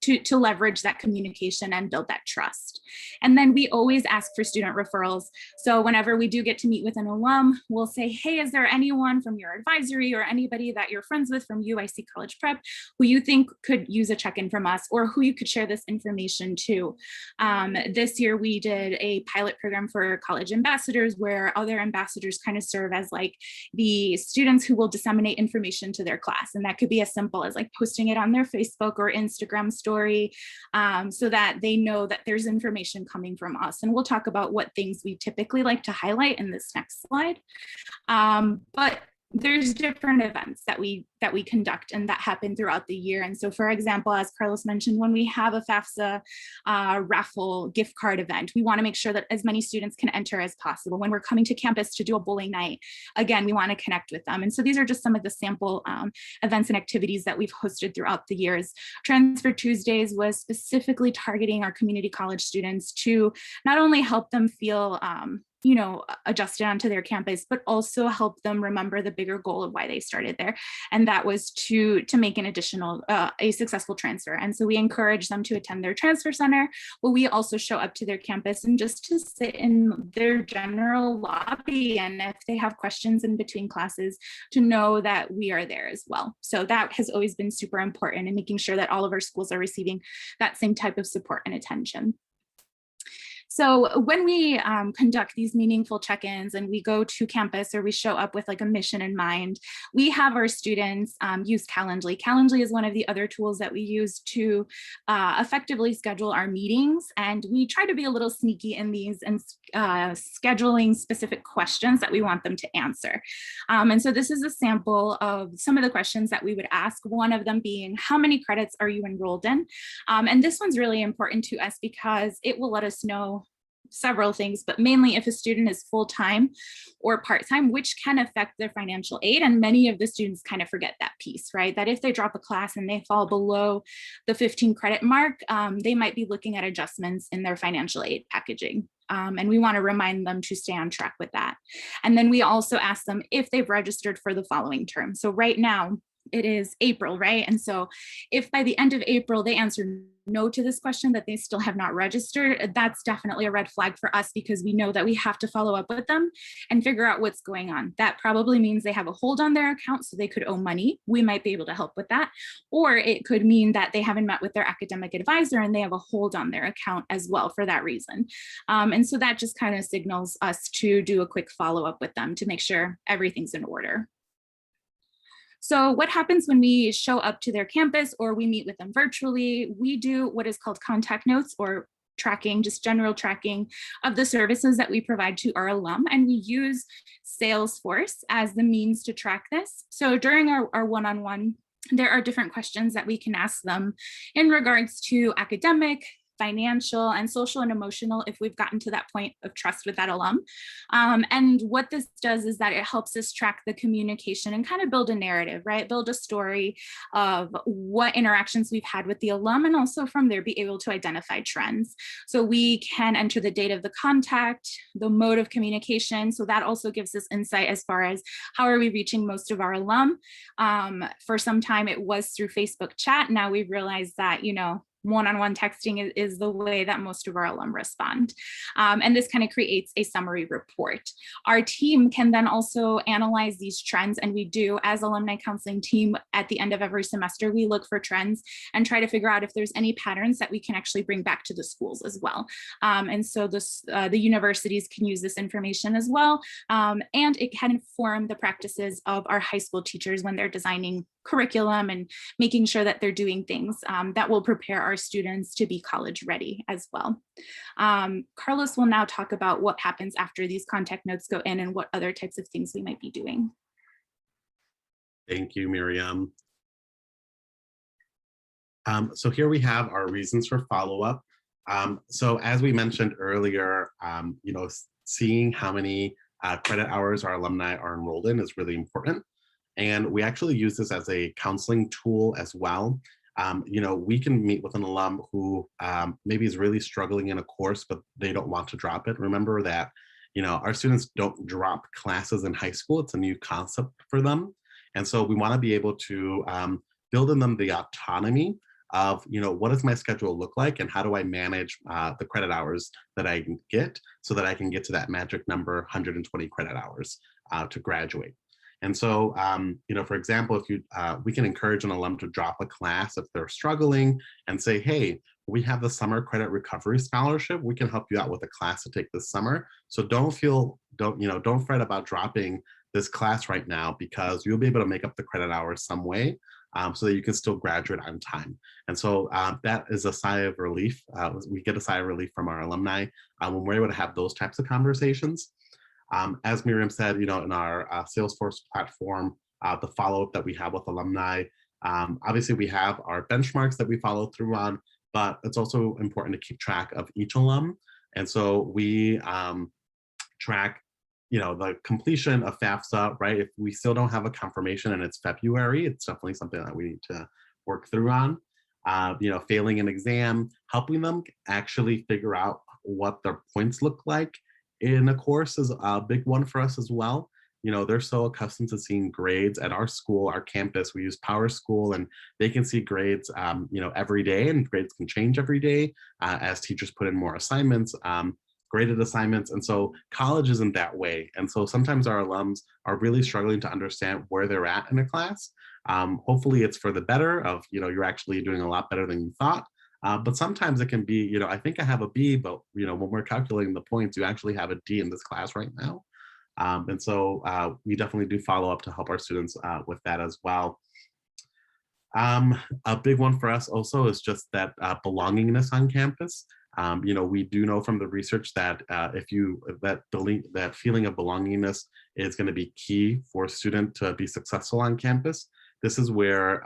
to leverage that communication and build that trust. And then we always ask for student referrals. So whenever we do get to meet with an alum, we'll say, hey, is there anyone from your advisory or anybody that you're friends with from UIC College Prep who you think could use a check-in from us, or who you could share this information to? This year we did a pilot program for college ambassadors, where other ambassadors kind of serve as like the students who will disseminate information to their class. And that could be as simple as like posting it on their Facebook or Instagram story, so that they know that there's information coming from us. And we'll talk about what things we typically like to highlight in this next slide. But there's different events that we conduct and that happen throughout the year. And so, for example, as Carlos mentioned, when we have a FAFSA raffle gift card event, we want to make sure that as many students can enter as possible. When we're coming to campus to do a bowling night, again, we want to connect with them. And so these are just some of the sample events and activities that we've hosted throughout the years. Transfer Tuesdays was specifically targeting our community college students to not only help them feel adjusted onto their campus, but also help them remember the bigger goal of why they started there. And that was to make an additional, a successful transfer. And so we encourage them to attend their transfer center, but we also show up to their campus and just to sit in their general lobby. And if they have questions in between classes, to know that we are there as well. So that has always been super important in making sure that all of our schools are receiving that same type of support and attention. So when we conduct these meaningful check-ins and we go to campus, or we show up with like a mission in mind, we have our students use Calendly. Calendly is one of the other tools that we use to effectively schedule our meetings. And we try to be a little sneaky in these and scheduling specific questions that we want them to answer. And so this is a sample of some of the questions that we would ask, one of them being, how many credits are you enrolled in? And this one's really important to us because it will let us know several things, but mainly if a student is full-time or part-time, which can affect their financial aid. And many of the students kind of forget that piece, right? That if they drop a class and they fall below the 15 credit mark, they might be looking at adjustments in their financial aid packaging. And we want to remind them to stay on track with that. And then we also ask them if they've registered for the following term. So right now, it is April, right? And so if by the end of April they answer no to this question, that they still have not registered, that's definitely a red flag for us, because we know that we have to follow up with them and figure out what's going on. That probably means they have a hold on their account, so they could owe money. We might be able to help with that. Or it could mean that they haven't met with their academic advisor and they have a hold on their account as well for that reason. And so that just kind of signals us to do a quick follow up with them to make sure everything's in order. So what happens when we show up to their campus or we meet with them virtually? We do what is called contact notes, or tracking, just general tracking of the services that we provide to our alum. And we use Salesforce as the means to track this. So during our one-on-one, there are different questions that we can ask them in regards to academic, financial, and social and emotional, if we've gotten to that point of trust with that alum. And what this does is that it helps us track the communication and kind of build a narrative, right? Build a story of what interactions we've had with the alum, and also from there be able to identify trends. So we can enter the date of the contact, the mode of communication. So that also gives us insight as far as how are we reaching most of our alum. For some time it was through Facebook chat. Now we've realized that, you know, one-on-one texting is the way that most of our alum respond. And this kind of creates a summary report. Our team can then also analyze these trends, and we do as alumni counseling team at the end of every semester, we look for trends and try to figure out if there's any patterns that we can actually bring back to the schools as well. And so the universities can use this information as well. And it can inform the practices of our high school teachers when they're designing curriculum and making sure that they're doing things that will prepare our students to be college ready as well. Carlos will now talk about what happens after these contact notes go in and what other types of things we might be doing. Thank you, Miriam. So here we have our reasons for follow-up. So as we mentioned earlier, you know, seeing how many credit hours our alumni are enrolled in is really important. And we actually use this as a counseling tool as well. You know, we can meet with an alum who maybe is really struggling in a course, but they don't want to drop it. Remember that, you know, our students don't drop classes in high school. It's a new concept for them. And so we want to be able to build in them the autonomy of, you know, what does my schedule look like and how do I manage the credit hours that I get so that I can get to that magic number, 120 credit hours to graduate. And so, you know, for example, if you, we can encourage an alum to drop a class if they're struggling and say, hey, we have the summer credit recovery scholarship. We can help you out with a class to take this summer. So don't fret about dropping this class right now, because you'll be able to make up the credit hours some way so that you can still graduate on time. And so that is a sigh of relief. We get a sigh of relief from our alumni when we're able to have those types of conversations. As Miriam said, you know, in our Salesforce platform, the follow-up that we have with alumni, obviously we have our benchmarks that we follow through on, but it's also important to keep track of each alum. And so we track, you know, the completion of FAFSA, right? If we still don't have a confirmation and it's February, it's definitely something that we need to work through on. You know, failing an exam, helping them actually figure out what their points look like in a course is a big one for us as well. You know, they're so accustomed to seeing grades at our school, our campus. We use Power School, and they can see grades, you know, every day, and grades can change every day as teachers put in more assignments, graded assignments. And so college isn't that way. And so sometimes our alums are really struggling to understand where they're at in a class. Hopefully it's for the better of, you know, you're actually doing a lot better than you thought. But sometimes it can be, you know, I think I have a B, but, you know, when we're calculating the points, you actually have a D in this class right now. And so we definitely do follow up to help our students with that as well. A big one for us also is just that belongingness on campus. You know, we do know from the research that that feeling of belongingness is going to be key for a student to be successful on campus. This is where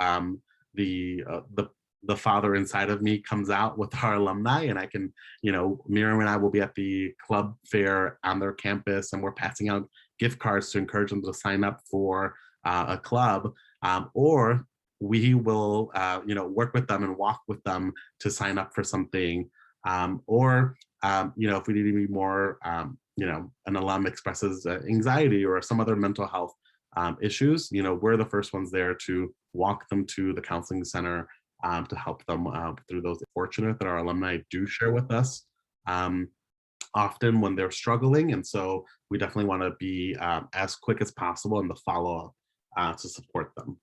the father inside of me comes out with our alumni, and I can, you know, Miriam and I will be at the club fair on their campus, and we're passing out gift cards to encourage them to sign up for a club, or we will, you know, work with them and walk with them to sign up for something, or, you know, if we need to be more, you know, an alum expresses anxiety or some other mental health issues, you know, we're the first ones there to walk them to the counseling center to help them through those. Fortunate that our alumni do share with us often when they're struggling. And so we definitely want to be as quick as possible in the follow-up to support them.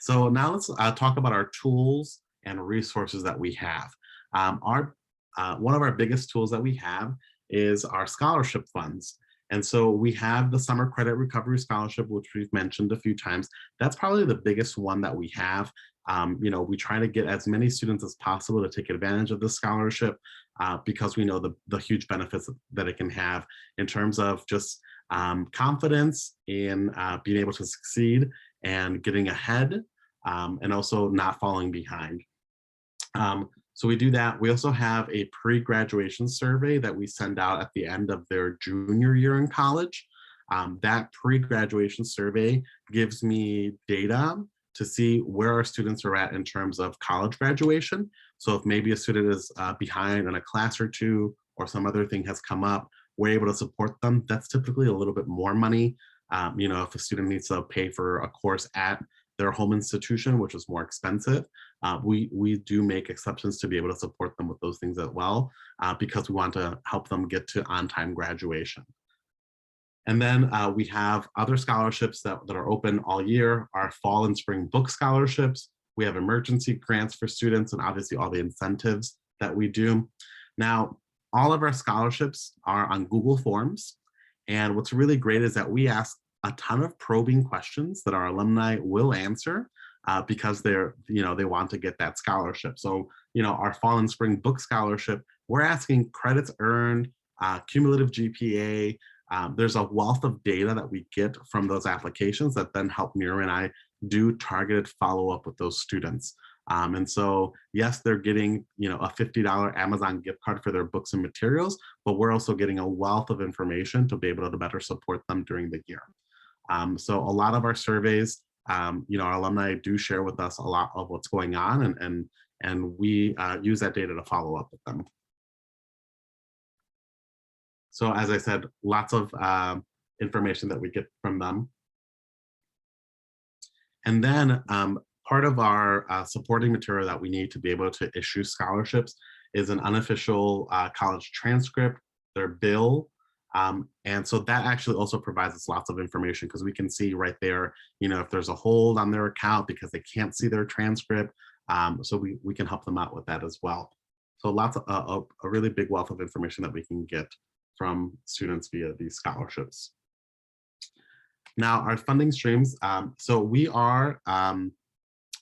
So now let's talk about our tools and resources that we have. One of our biggest tools that we have is our scholarship funds. And so we have the Summer Credit Recovery Scholarship, which we've mentioned a few times. That's probably the biggest one that we have. We try to get as many students as possible to take advantage of the scholarship because we know the huge benefits that it can have in terms of just confidence in being able to succeed and getting ahead, and also not falling behind. So we do that. We also have a pre-graduation survey that we send out at the end of their junior year in college. That pre-graduation survey gives me data to see where our students are at in terms of college graduation. So if maybe a student is behind in a class or two, or some other thing has come up, we're able to support them. That's typically a little bit more money. If a student needs to pay for a course at their home institution, which is more expensive, we do make exceptions to be able to support them with those things as well, because we want to help them get to on-time graduation. And then we have other scholarships that are open all year, our fall and spring book scholarships. We have emergency grants for students, and obviously all the incentives that we do. Now, all of our scholarships are on Google Forms. And what's really great is that we ask a ton of probing questions that our alumni will answer because they want to get that scholarship. So, our fall and spring book scholarship, we're asking credits earned, cumulative GPA. There's a wealth of data that we get from those applications that then help Mira and I do targeted follow-up with those students. And so, yes, they're getting, a $50 Amazon gift card for their books and materials, but we're also getting a wealth of information to be able to better support them during the year. So a lot of our surveys, our alumni do share with us a lot of what's going on, and we use that data to follow up with them. So as I said, lots of information that we get from them. And then part of our supporting material that we need to be able to issue scholarships is an unofficial college transcript, their bill. And so that actually also provides us lots of information because we can see right there, if there's a hold on their account because they can't see their transcript. So we can help them out with that as well. So lots of a really big wealth of information that we can get from students via these scholarships. Now, our funding streams. So we are,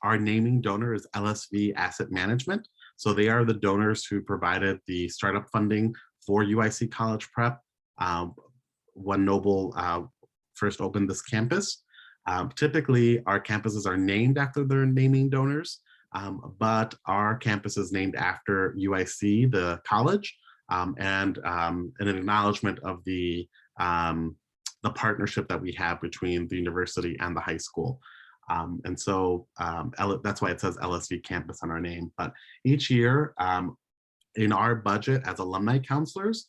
our naming donor is LSV Asset Management. So they are the donors who provided the startup funding for UIC College Prep when Noble first opened this campus. Typically, our campuses are named after their naming donors, but our campus is named after UIC, the college, and an acknowledgement of the partnership that we have between the university and the high school. And so that's why it says LSV campus on our name. But each year in our budget as alumni counselors,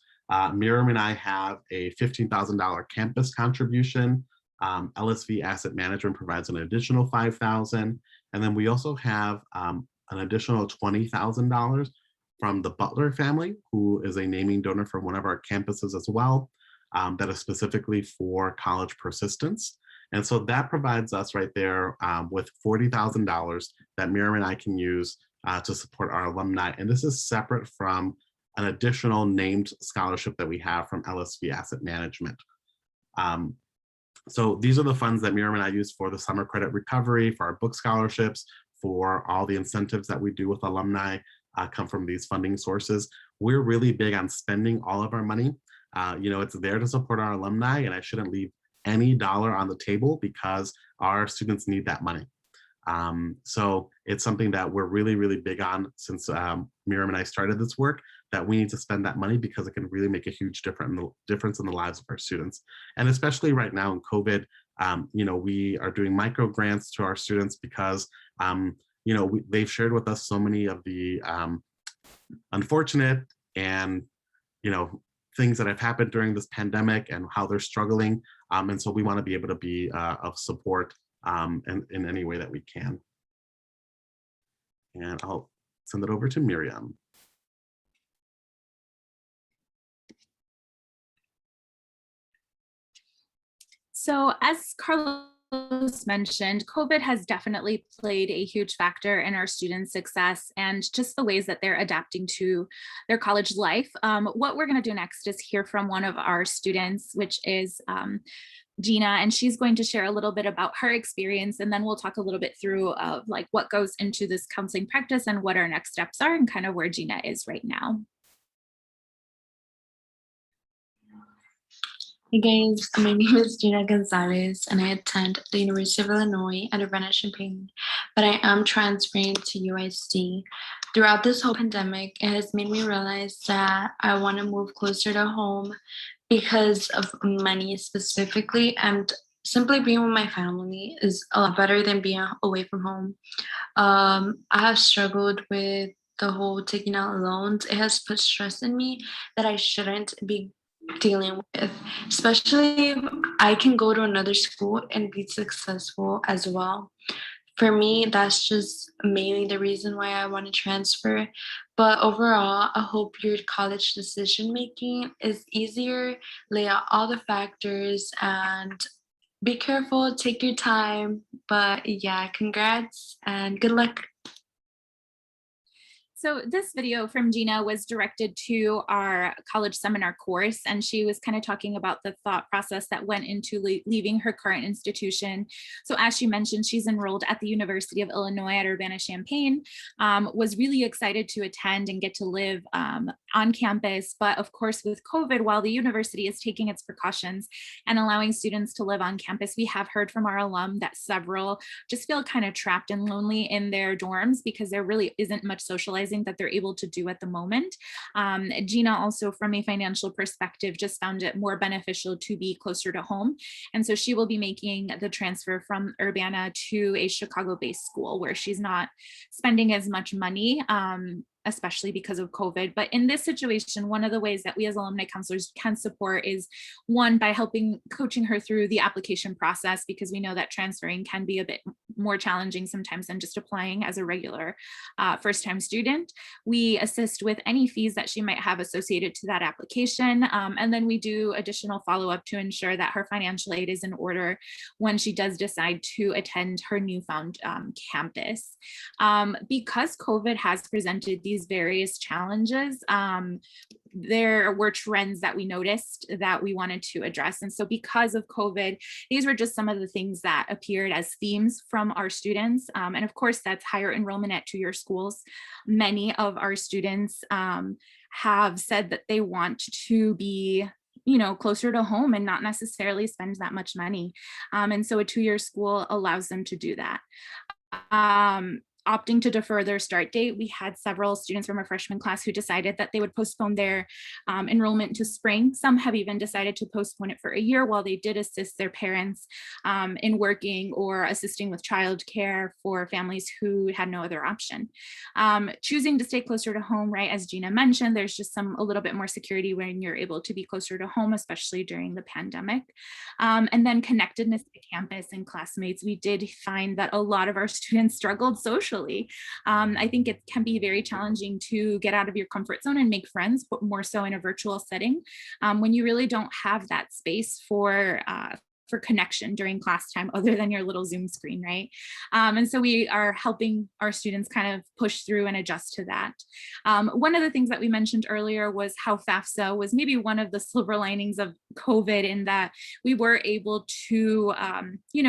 Miriam and I have a $15,000 campus contribution. LSV Asset Management provides an additional $5,000. And then we also have an additional $20,000 from the Butler family, who is a naming donor for one of our campuses as well, that is specifically for college persistence. And so that provides us right there with $40,000 that Miriam and I can use to support our alumni. And this is separate from an additional named scholarship that we have from LSV Asset Management. So these are the funds that Miriam and I use for the summer credit recovery, for our book scholarships, for all the incentives that we do with alumni come from these funding sources. We're really big on spending all of our money. It's there to support our alumni, and I shouldn't leave any dollar on the table because our students need that money. So it's something that we're really, really big on since Miriam and I started this work, that we need to spend that money because it can really make a huge difference in the lives of our students. And especially right now in COVID, we are doing micro grants to our students because, they've shared with us so many of the unfortunate and, things that have happened during this pandemic and how they're struggling. And so we want to be able to be of support in any way that we can. And I'll send it over to Miriam. So as Carlos mentioned, COVID has definitely played a huge factor in our students' success and just the ways that they're adapting to their college life. What we're going to do next is hear from one of our students, which is Gina, and she's going to share a little bit about her experience, and then we'll talk a little bit through of like what goes into this counseling practice and what our next steps are and kind of where Gina is right now. Hey guys, my name is Gina Gonzalez and I attend the University of Illinois at Urbana-Champaign, but I am transferring to UIC. Throughout this whole pandemic, it has made me realize that I want to move closer to home because of money specifically, and simply being with my family is a lot better than being away from home. I have struggled with the whole taking out loans. It has put stress in me that I shouldn't be dealing with, especially if I can go to another school and be successful as well. For me, that's just mainly the reason why I want to transfer. But overall, I hope your college decision making is easier, lay out all the factors, and be careful, take your time. But yeah, congrats and good luck. So this video from Gina was directed to our college seminar course, and she was kind of talking about the thought process that went into leaving her current institution. So as she mentioned, she's enrolled at the University of Illinois at Urbana-Champaign, was really excited to attend and get to live on campus. But of course, with COVID, while the university is taking its precautions and allowing students to live on campus, we have heard from our alum that several just feel kind of trapped and lonely in their dorms because there really isn't much socializing that they're able to do at the moment. Gina also, from a financial perspective, just found it more beneficial to be closer to home. And so she will be making the transfer from Urbana to a Chicago-based school where she's not spending as much money, especially because of COVID. But in this situation, one of the ways that we as alumni counselors can support is one, by coaching her through the application process, because we know that transferring can be a bit more challenging sometimes than just applying as a regular first-time student. We assist with any fees that she might have associated to that application. And then we do additional follow-up to ensure that her financial aid is in order when she does decide to attend her newfound campus. Because COVID has presented these various challenges, there were trends that we noticed that we wanted to address. And so because of COVID, these were just some of the things that appeared as themes from our students. And of course, that's higher enrollment at two-year schools. Many of our students have said that they want to be closer to home and not necessarily spend that much money. And so a two-year school allows them to do that. Opting to defer their start date, we had several students from our freshman class who decided that they would postpone their enrollment to spring. Some have even decided to postpone it for a year while they did assist their parents in working or assisting with childcare for families who had no other option. Choosing to stay closer to home, right, as Gina mentioned, there's just a little bit more security when you're able to be closer to home, especially during the pandemic. And then connectedness to campus and classmates. We did find that a lot of our students struggled socially. I think it can be very challenging to get out of your comfort zone and make friends, but more so in a virtual setting when you really don't have that space for connection during class time other than your little Zoom screen, right? And so we are helping our students kind of push through and adjust to that. One of the things that we mentioned earlier was how FAFSA was maybe one of the silver linings of COVID, in that we were able to,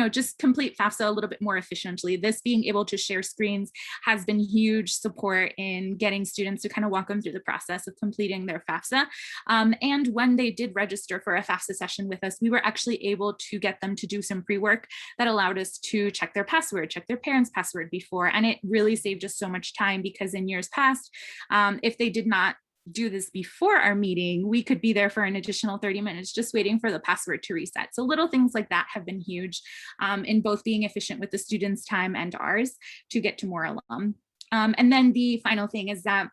just complete FAFSA a little bit more efficiently. This being able to share screens has been huge support in getting students to kind of walk them through the process of completing their FAFSA. And when they did register for a FAFSA session with us, we were actually able to get them to do some pre-work that allowed us to check their password, check their parents' password before. And it really saved us so much time, because in years past, if they did not do this before our meeting, we could be there for an additional 30 minutes just waiting for the password to reset. So little things like that have been huge in both being efficient with the students' time and ours to get to more alum. And then the final thing is that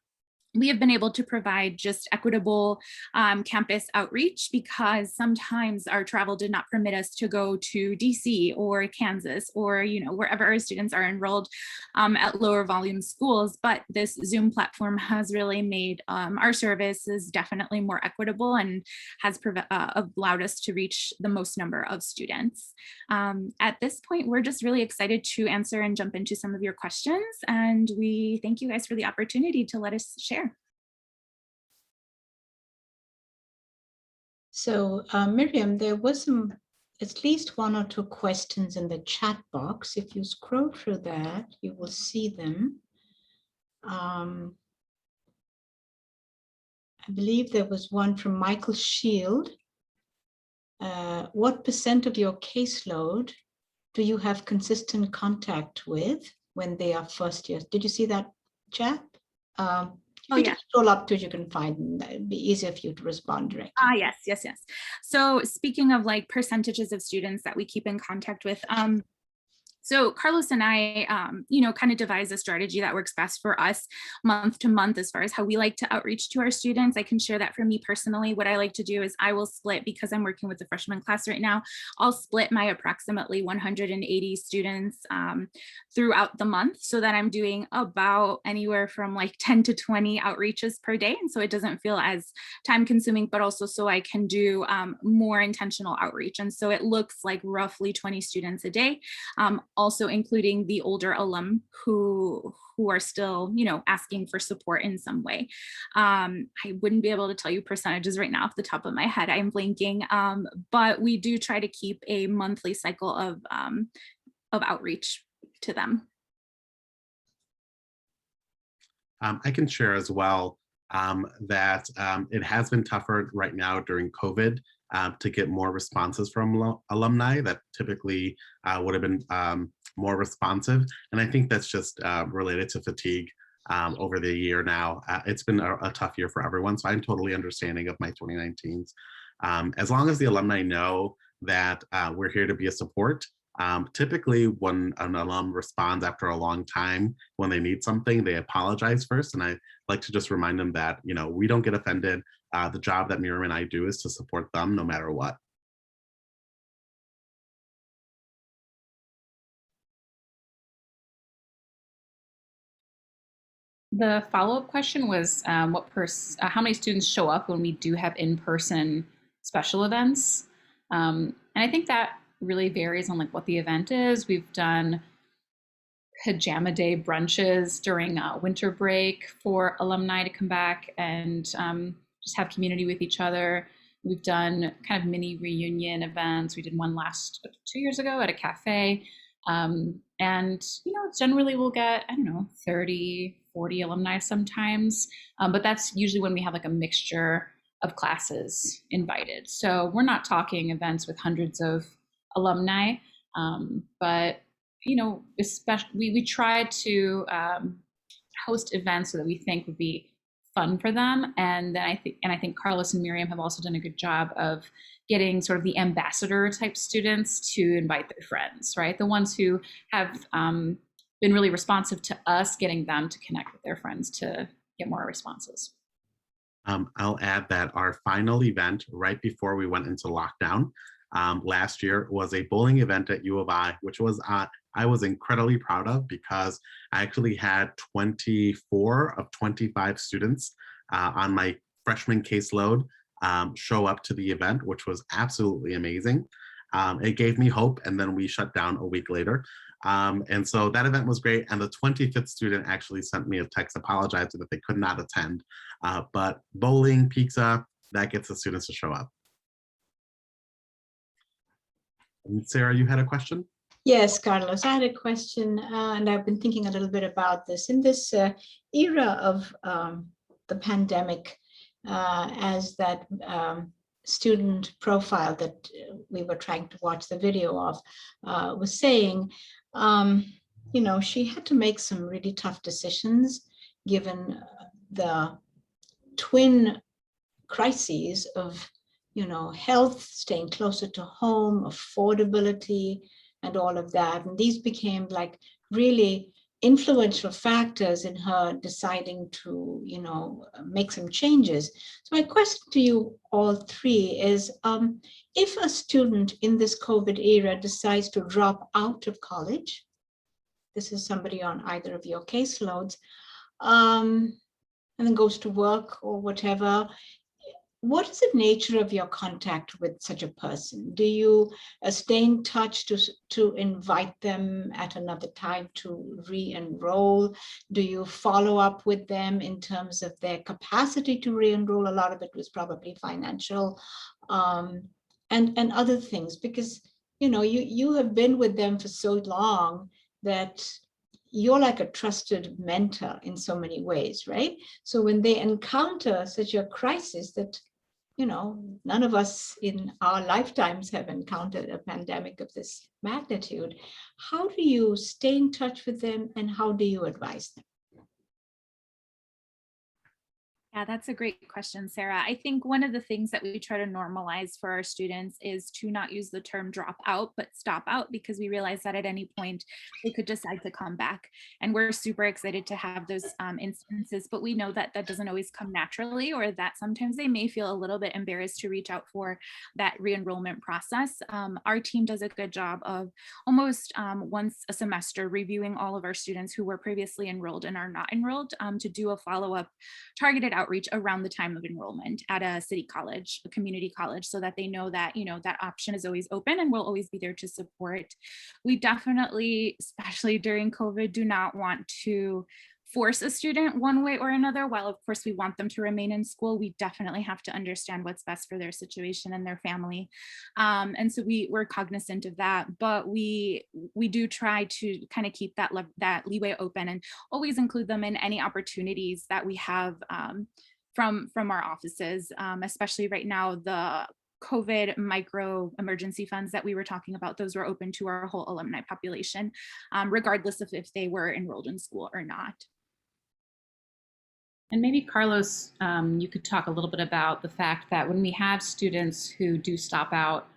we have been able to provide just equitable campus outreach, because sometimes our travel did not permit us to go to DC or Kansas or wherever our students are enrolled at lower volume schools. But this Zoom platform has really made our services definitely more equitable and has allowed us to reach the most number of students. At this point, we're just really excited to answer and jump into some of your questions, and we thank you guys for the opportunity to let us share. So Miriam, there was some at least one or two questions in the chat box. If you scroll through that, you will see them. I believe there was one from Michael Shield. What % of your caseload do you have consistent contact with when they are first years? Did you see that chat? Oh, yeah. Scroll up to you can find them. It'd be easier for you to respond directly. Yes. So speaking of like percentages of students that we keep in contact with, so Carlos and I, kind of devise a strategy that works best for us month to month as far as how we like to outreach to our students. I can share that for me personally. What I like to do is I will split, because I'm working with the freshman class right now, I'll split my approximately 180 students throughout the month, so that I'm doing about anywhere from like 10 to 20 outreaches per day. And so it doesn't feel as time consuming, but also so I can do more intentional outreach. And so it looks like roughly 20 students a day. Also including the older alum who are still, asking for support in some way. I wouldn't be able to tell you percentages right now off the top of my head. I'm blanking, but we do try to keep a monthly cycle of outreach to them. I can share as well that it has been tougher right now during COVID to get more responses from alumni that typically would have been more responsive. And I think that's just related to fatigue over the year now. It's been a tough year for everyone, so I'm totally understanding of my 2019s. As long as the alumni know that we're here to be a support, typically when an alum responds after a long time, when they need something, they apologize first. And I like to just remind them that, we don't get offended. The job that Miriam and I do is to support them no matter what. The follow-up question was how many students show up when we do have in-person special events? And I think that really varies on like what the event is. We've done pajama day brunches during winter break for alumni to come back and just have community with each other. We've done kind of mini reunion events. We did one 2 years ago at a cafe. And, generally we'll get, 30, 40 alumni sometimes, but that's usually when we have like a mixture of classes invited. So we're not talking events with hundreds of alumni, but especially we try to host events so that we think would be fun for them. And then I think Carlos and Miriam have also done a good job of getting sort of the ambassador type students to invite their friends, right? The ones who have been really responsive to us, getting them to connect with their friends to get more responses. I'll add that our final event right before we went into lockdown last year was a bowling event at U of I, which was I was incredibly proud of, because I actually had 24 of 25 students on my freshman caseload show up to the event, which was absolutely amazing. It gave me hope, and then we shut down a week later. And so that event was great. And the 25th student actually sent me a text apologizing that they could not attend. But bowling, pizza, that gets the students to show up. And Sarah, you had a question? Yes, Carlos, I had a question, and I've been thinking a little bit about this. In this era of the pandemic, as that student profile that we were trying to watch the video of was saying, she had to make some really tough decisions given the twin crises of, health, staying closer to home, affordability, and all of that. And these became like really influential factors in her deciding to, make some changes. So my question to you all three is, if a student in this COVID era decides to drop out of college, this is somebody on either of your caseloads, and then goes to work or whatever, what is the nature of your contact with such a person? Do you stay in touch to invite them at another time to re-enroll? Do you follow up with them in terms of their capacity to re-enroll? A lot of it was probably financial. and other things, because you have been with them for so long that you're like a trusted mentor in so many ways, right? So when they encounter such a crisis that none of us in our lifetimes have encountered a pandemic of this magnitude, how do you stay in touch with them and how do you advise them? Yeah, that's a great question, Sarah. I think one of the things that we try to normalize for our students is to not use the term drop out, but stop out, because we realize that at any point they could decide to come back. And we're super excited to have those instances, but we know that that doesn't always come naturally, or that sometimes they may feel a little bit embarrassed to reach out for that re-enrollment process. Our team does a good job of almost once a semester reviewing all of our students who were previously enrolled and are not enrolled to do a follow-up targeted outreach around the time of enrollment at a city college, a community college, so that they know that, that option is always open and we'll always be there to support. We definitely, especially during COVID, do not want to force a student one way or another. While of course we want them to remain in school, we definitely have to understand what's best for their situation and their family. And so we're cognizant of that, but we do try to kind of keep that leeway open and always include them in any opportunities that we have from our offices, especially right now, the COVID micro emergency funds that we were talking about, those were open to our whole alumni population, regardless of if they were enrolled in school or not. And maybe Carlos, you could talk a little bit about the fact that when we have students who do stop out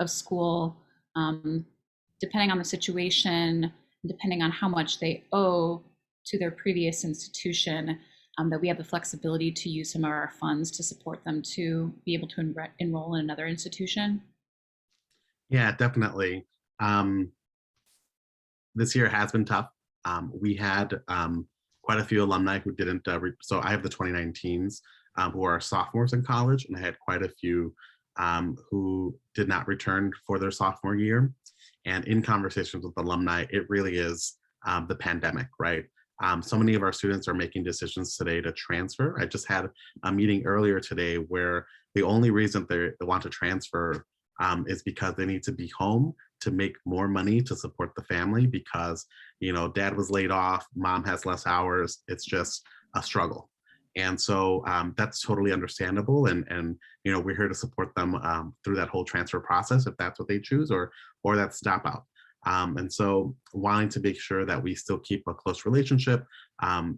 of school, depending on the situation, depending on how much they owe to their previous institution, that we have the flexibility to use some of our funds to support them to be able to enroll in another institution. Yeah, definitely. This year has been tough. We had quite a few alumni who didn't, so I have the 2019s who are sophomores in college, and I had quite a few who did not return for their sophomore year. And in conversations with alumni, it really is the pandemic, right? So many of our students are making decisions today to transfer. I just had a meeting earlier today where the only reason they want to transfer is because they need to be home to make more money to support the family, because dad was laid off, mom has less hours, it's just a struggle. And so that's totally understandable, and we're here to support them through that whole transfer process if that's what they choose, or that stop out. And so wanting to make sure that we still keep a close relationship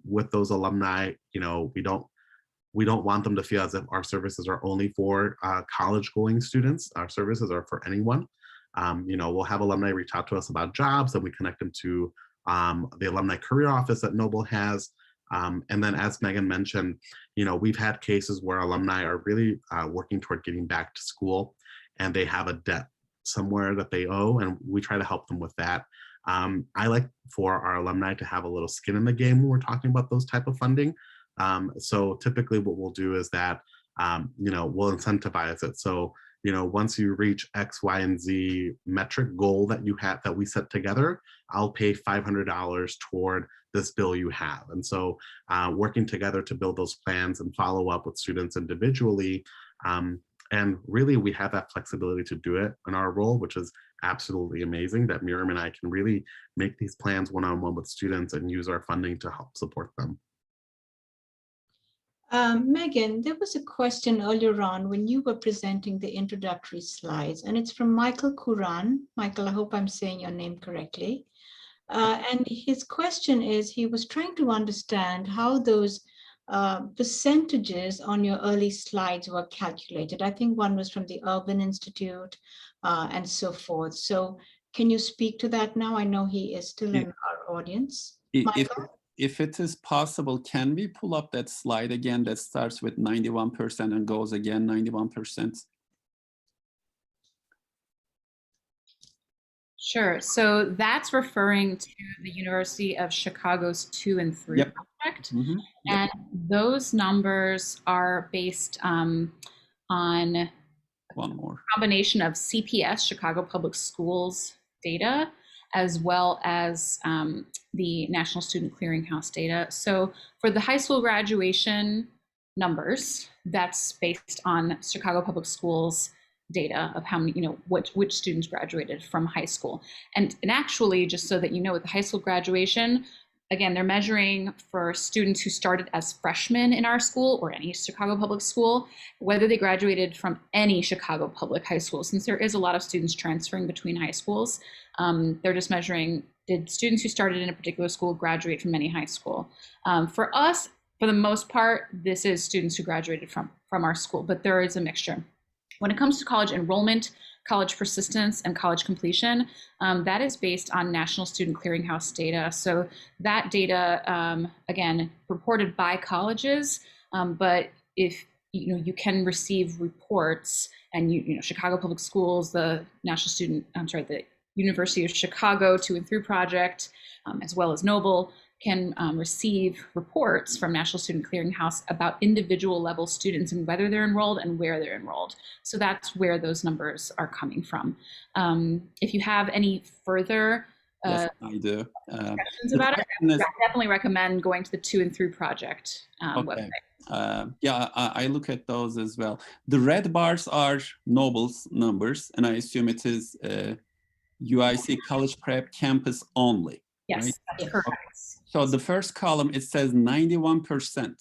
with those alumni. We don't want them to feel as if our services are only for college-going students. Our services are for anyone. We'll have alumni reach out to us about jobs, and we connect them to the alumni career office that Noble has. And then, as Megan mentioned, we've had cases where alumni are really working toward getting back to school, and they have a debt somewhere that they owe, and we try to help them with that. I like for our alumni to have a little skin in the game when we're talking about those type of funding. So typically what we'll do is that, we'll incentivize it. So, once you reach X, Y, and Z metric goal that you have, that we set together, I'll pay $500 toward this bill you have. And so working together to build those plans and follow up with students individually. And really, we have that flexibility to do it in our role, which is absolutely amazing, that Miriam and I can really make these plans one-on-one with students and use our funding to help support them. Megan, there was a question earlier on when you were presenting the introductory slides, and it's from Michael Kuran. Michael, I hope I'm saying your name correctly. And his question is, he was trying to understand how those percentages on your early slides were calculated. I think one was from the Urban Institute and so forth. So can you speak to that now? I know he is still in our audience. If it is possible, can we pull up that slide again that starts with 91% and goes again 91%? Sure. So that's referring to the University of Chicago's 2 and 3 project. Mm-hmm. And those numbers are based on one more combination of CPS, Chicago Public Schools data, as well as the National Student Clearinghouse data. So for the high school graduation numbers, that's based on Chicago Public Schools data of how many, which students graduated from high school. And actually, just so that you know, with the high school graduation, again, they're measuring for students who started as freshmen in our school or any Chicago public school, whether they graduated from any Chicago public high school. Since there is a lot of students transferring between high schools, they're just measuring, did students who started in a particular school graduate from any high school? For us, for the most part, this is students who graduated from our school, but there is a mixture. When it comes to college enrollment, college persistence, and college completion, that is based on National Student Clearinghouse data. So that data, again, reported by colleges, but if you can receive reports, and Chicago Public Schools, the the University of Chicago 2 and Through Project, as well as Noble, can receive reports from National Student Clearinghouse about individual level students and whether they're enrolled and where they're enrolled. So that's where those numbers are coming from. If you have any further yes, I do. questions about it, I definitely recommend going to the 2 and Through Project website. Yeah, I look at those as well. The red bars are Noble's numbers, and I assume it is UIC College Prep campus only. Yes, right? that's correct. Okay. So the first column, it says 91%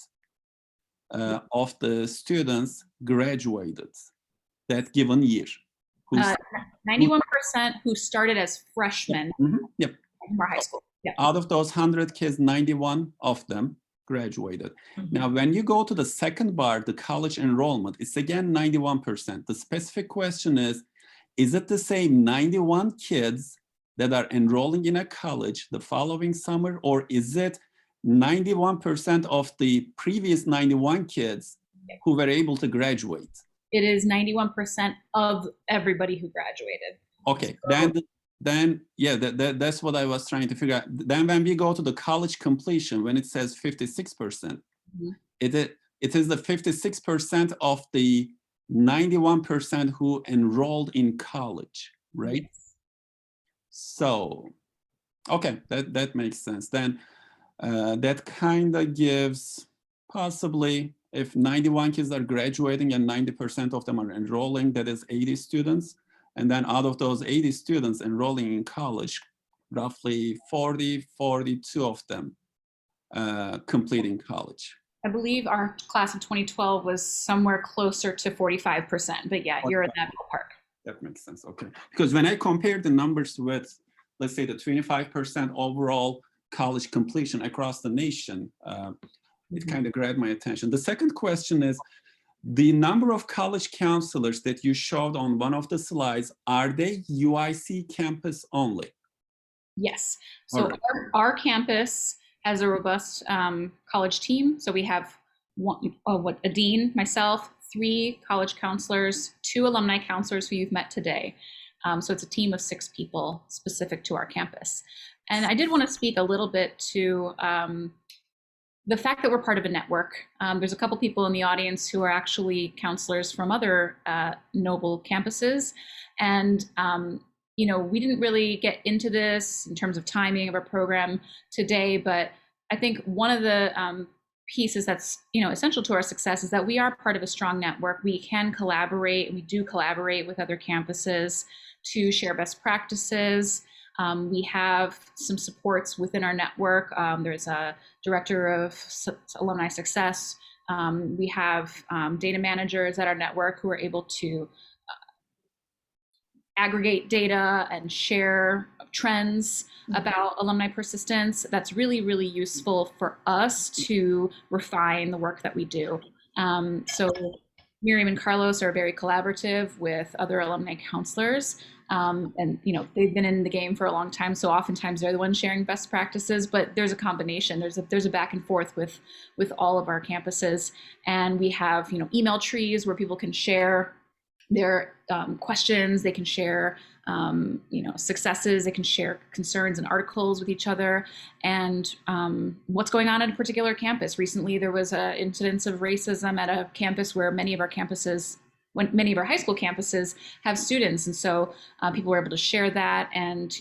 of the students graduated that given year. 91% who started as freshmen Yep. from our high school. Yep. Out of those 100 kids, 91 of them graduated. Now, when you go to the second bar, the college enrollment, it's again 91%. The specific question is it the same 91 kids that are enrolling in a college the following summer, or is it 91% of the previous 91 kids who were able to graduate? It is 91% of everybody who graduated. Okay, then yeah, that's what I was trying to figure out. Then when we go to the college completion, when it says 56%, it is the 56% of the 91% who enrolled in college, right? Yes. So, okay, that makes sense. Then that kind of gives possibly, if 91 kids are graduating and 90% of them are enrolling, that is 80 students. And then out of those 80 students enrolling in college, roughly 42 of them completing college. I believe our class of 2012 was somewhere closer to 45%, but yeah, you're in that ballpark. That makes sense, okay. Because when I compared the numbers with, let's say, the 25% overall college completion across the nation, it kind of grabbed my attention. The second question is, the number of college counselors that you showed on one of the slides, are they UIC campus only? Yes, so our campus has a robust college team. So we have a dean, myself, 3 college counselors, 2 alumni counselors who you've met today. So it's a team of 6 people specific to our campus. And I did want to speak a little bit to the fact that we're part of a network. There's a couple people in the audience who are actually counselors from other Noble campuses. And we didn't really get into this in terms of timing of our program today, but I think one of the pieces that's essential to our success is that we are part of a strong network. We can collaborate, and we do collaborate with other campuses to share best practices. We have some supports within our network. There's a director of alumni success. We have data managers at our network who are able to aggregate data and share trends about alumni persistence. That's really, really useful for us to refine the work that we do. So Miriam and Carlos are very collaborative with other alumni counselors. And they've been in the game for a long time, so oftentimes they're the ones sharing best practices, but there's a combination. There's a back and forth with all of our campuses. And we have email trees where people can share their questions, they can share successes, they can share concerns and articles with each other, and what's going on at a particular campus. Recently, there was an incidence of racism at a campus where many of our high school campuses have students, and so people were able to share that and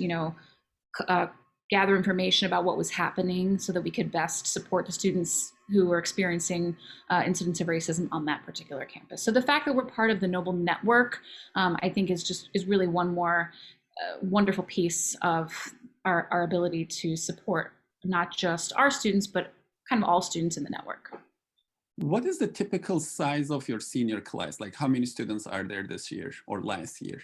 gather information about what was happening so that we could best support the students who were experiencing incidents of racism on that particular campus. So the fact that we're part of the Noble Network, I think is really one more wonderful piece of our ability to support not just our students, but kind of all students in the network. What is the typical size of your senior class? Like how many students are there this year or last year?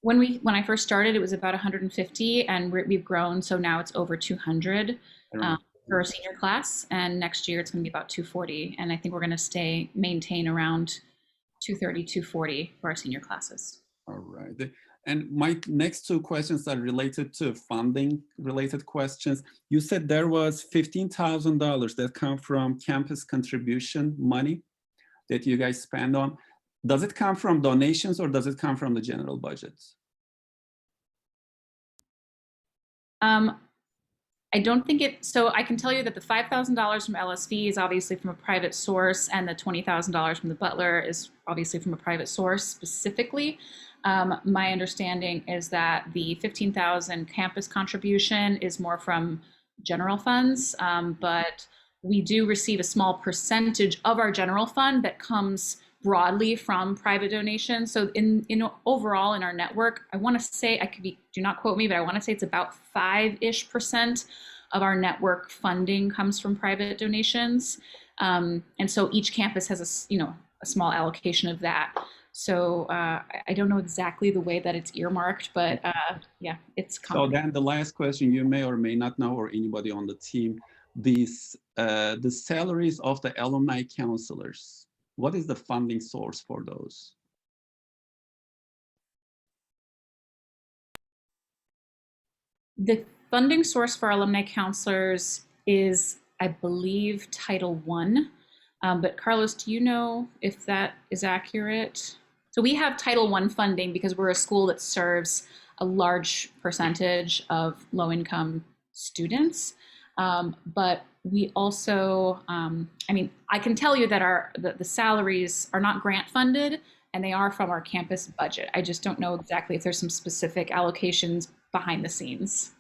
When I first started, it was about 150, and we've grown, so now it's over 200 for a senior class, and next year it's going to be about 240, and I think we're going to maintain around 230, 240 for our senior classes. All right. And my next two questions are related to funding related questions. You said there was $15,000 that come from campus contribution money that you guys spend on. Does it come from donations or does it come from the general budget? I don't think so I can tell you that the $5,000 from LSV is obviously from a private source, and the $20,000 from the Butler is obviously from a private source specifically. My understanding is that the $15,000 campus contribution is more from general funds, but we do receive a small percentage of our general fund that comes broadly from private donations. So in overall in our network, I want to say, do not quote me, but I want to say it's about 5-ish% of our network funding comes from private donations. And so each campus has a small allocation of that. So I don't know exactly the way that it's earmarked, but yeah, it's common. So then the last question, you may or may not know, or anybody on the team, the salaries of the alumni counselors, what is the funding source for those? The funding source for alumni counselors is, I believe, Title I. But Carlos, do you know if that is accurate? So we have Title I funding because we're a school that serves a large percentage of low-income students. But we also, I can tell you that the salaries are not grant funded, and they are from our campus budget. I just don't know exactly if there's some specific allocations behind the scenes.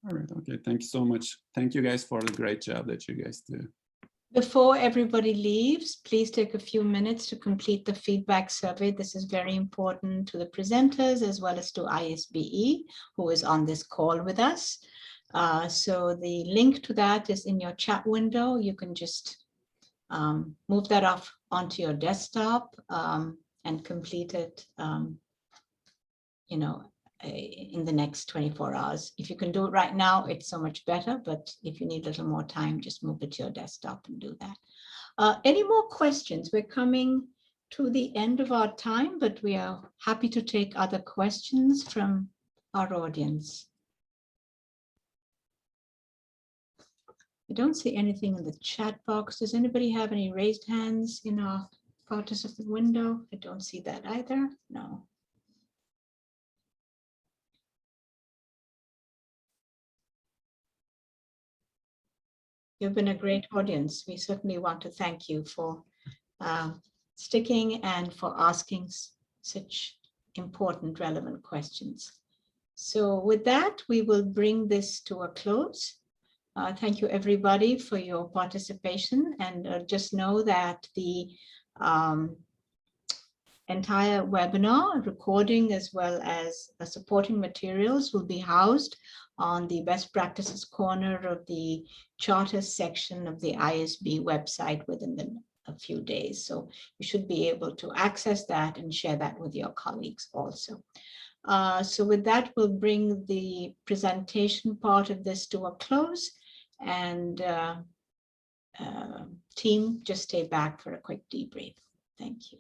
All right, okay, thank you so much. Thank you guys for the great job that you guys do. Before everybody leaves, please take a few minutes to complete the feedback survey. This is very important to the presenters as well as to ISBE, who is on this call with us. So the link to that is in your chat window. You can just move that off onto your desktop and complete it, in the next 24 hours. If you can do it right now, it's so much better, but if you need a little more time, just move it to your desktop and do that. Any more questions? We're coming to the end of our time, but we are happy to take other questions from our audience. I don't see anything in the chat box. Does anybody have any raised hands in our participant window? I don't see that either. No. You've been a great audience. We certainly want to thank you for sticking and for asking such important, relevant questions. So with that, we will bring this to a close. Thank you, everybody, for your participation. And just know that the entire webinar recording as well as supporting materials will be housed on the best practices corner of the charter section of the ISB website within a few days. So you should be able to access that and share that with your colleagues also. So with that, we'll bring the presentation part of this to a close, and team, just stay back for a quick debrief. Thank you.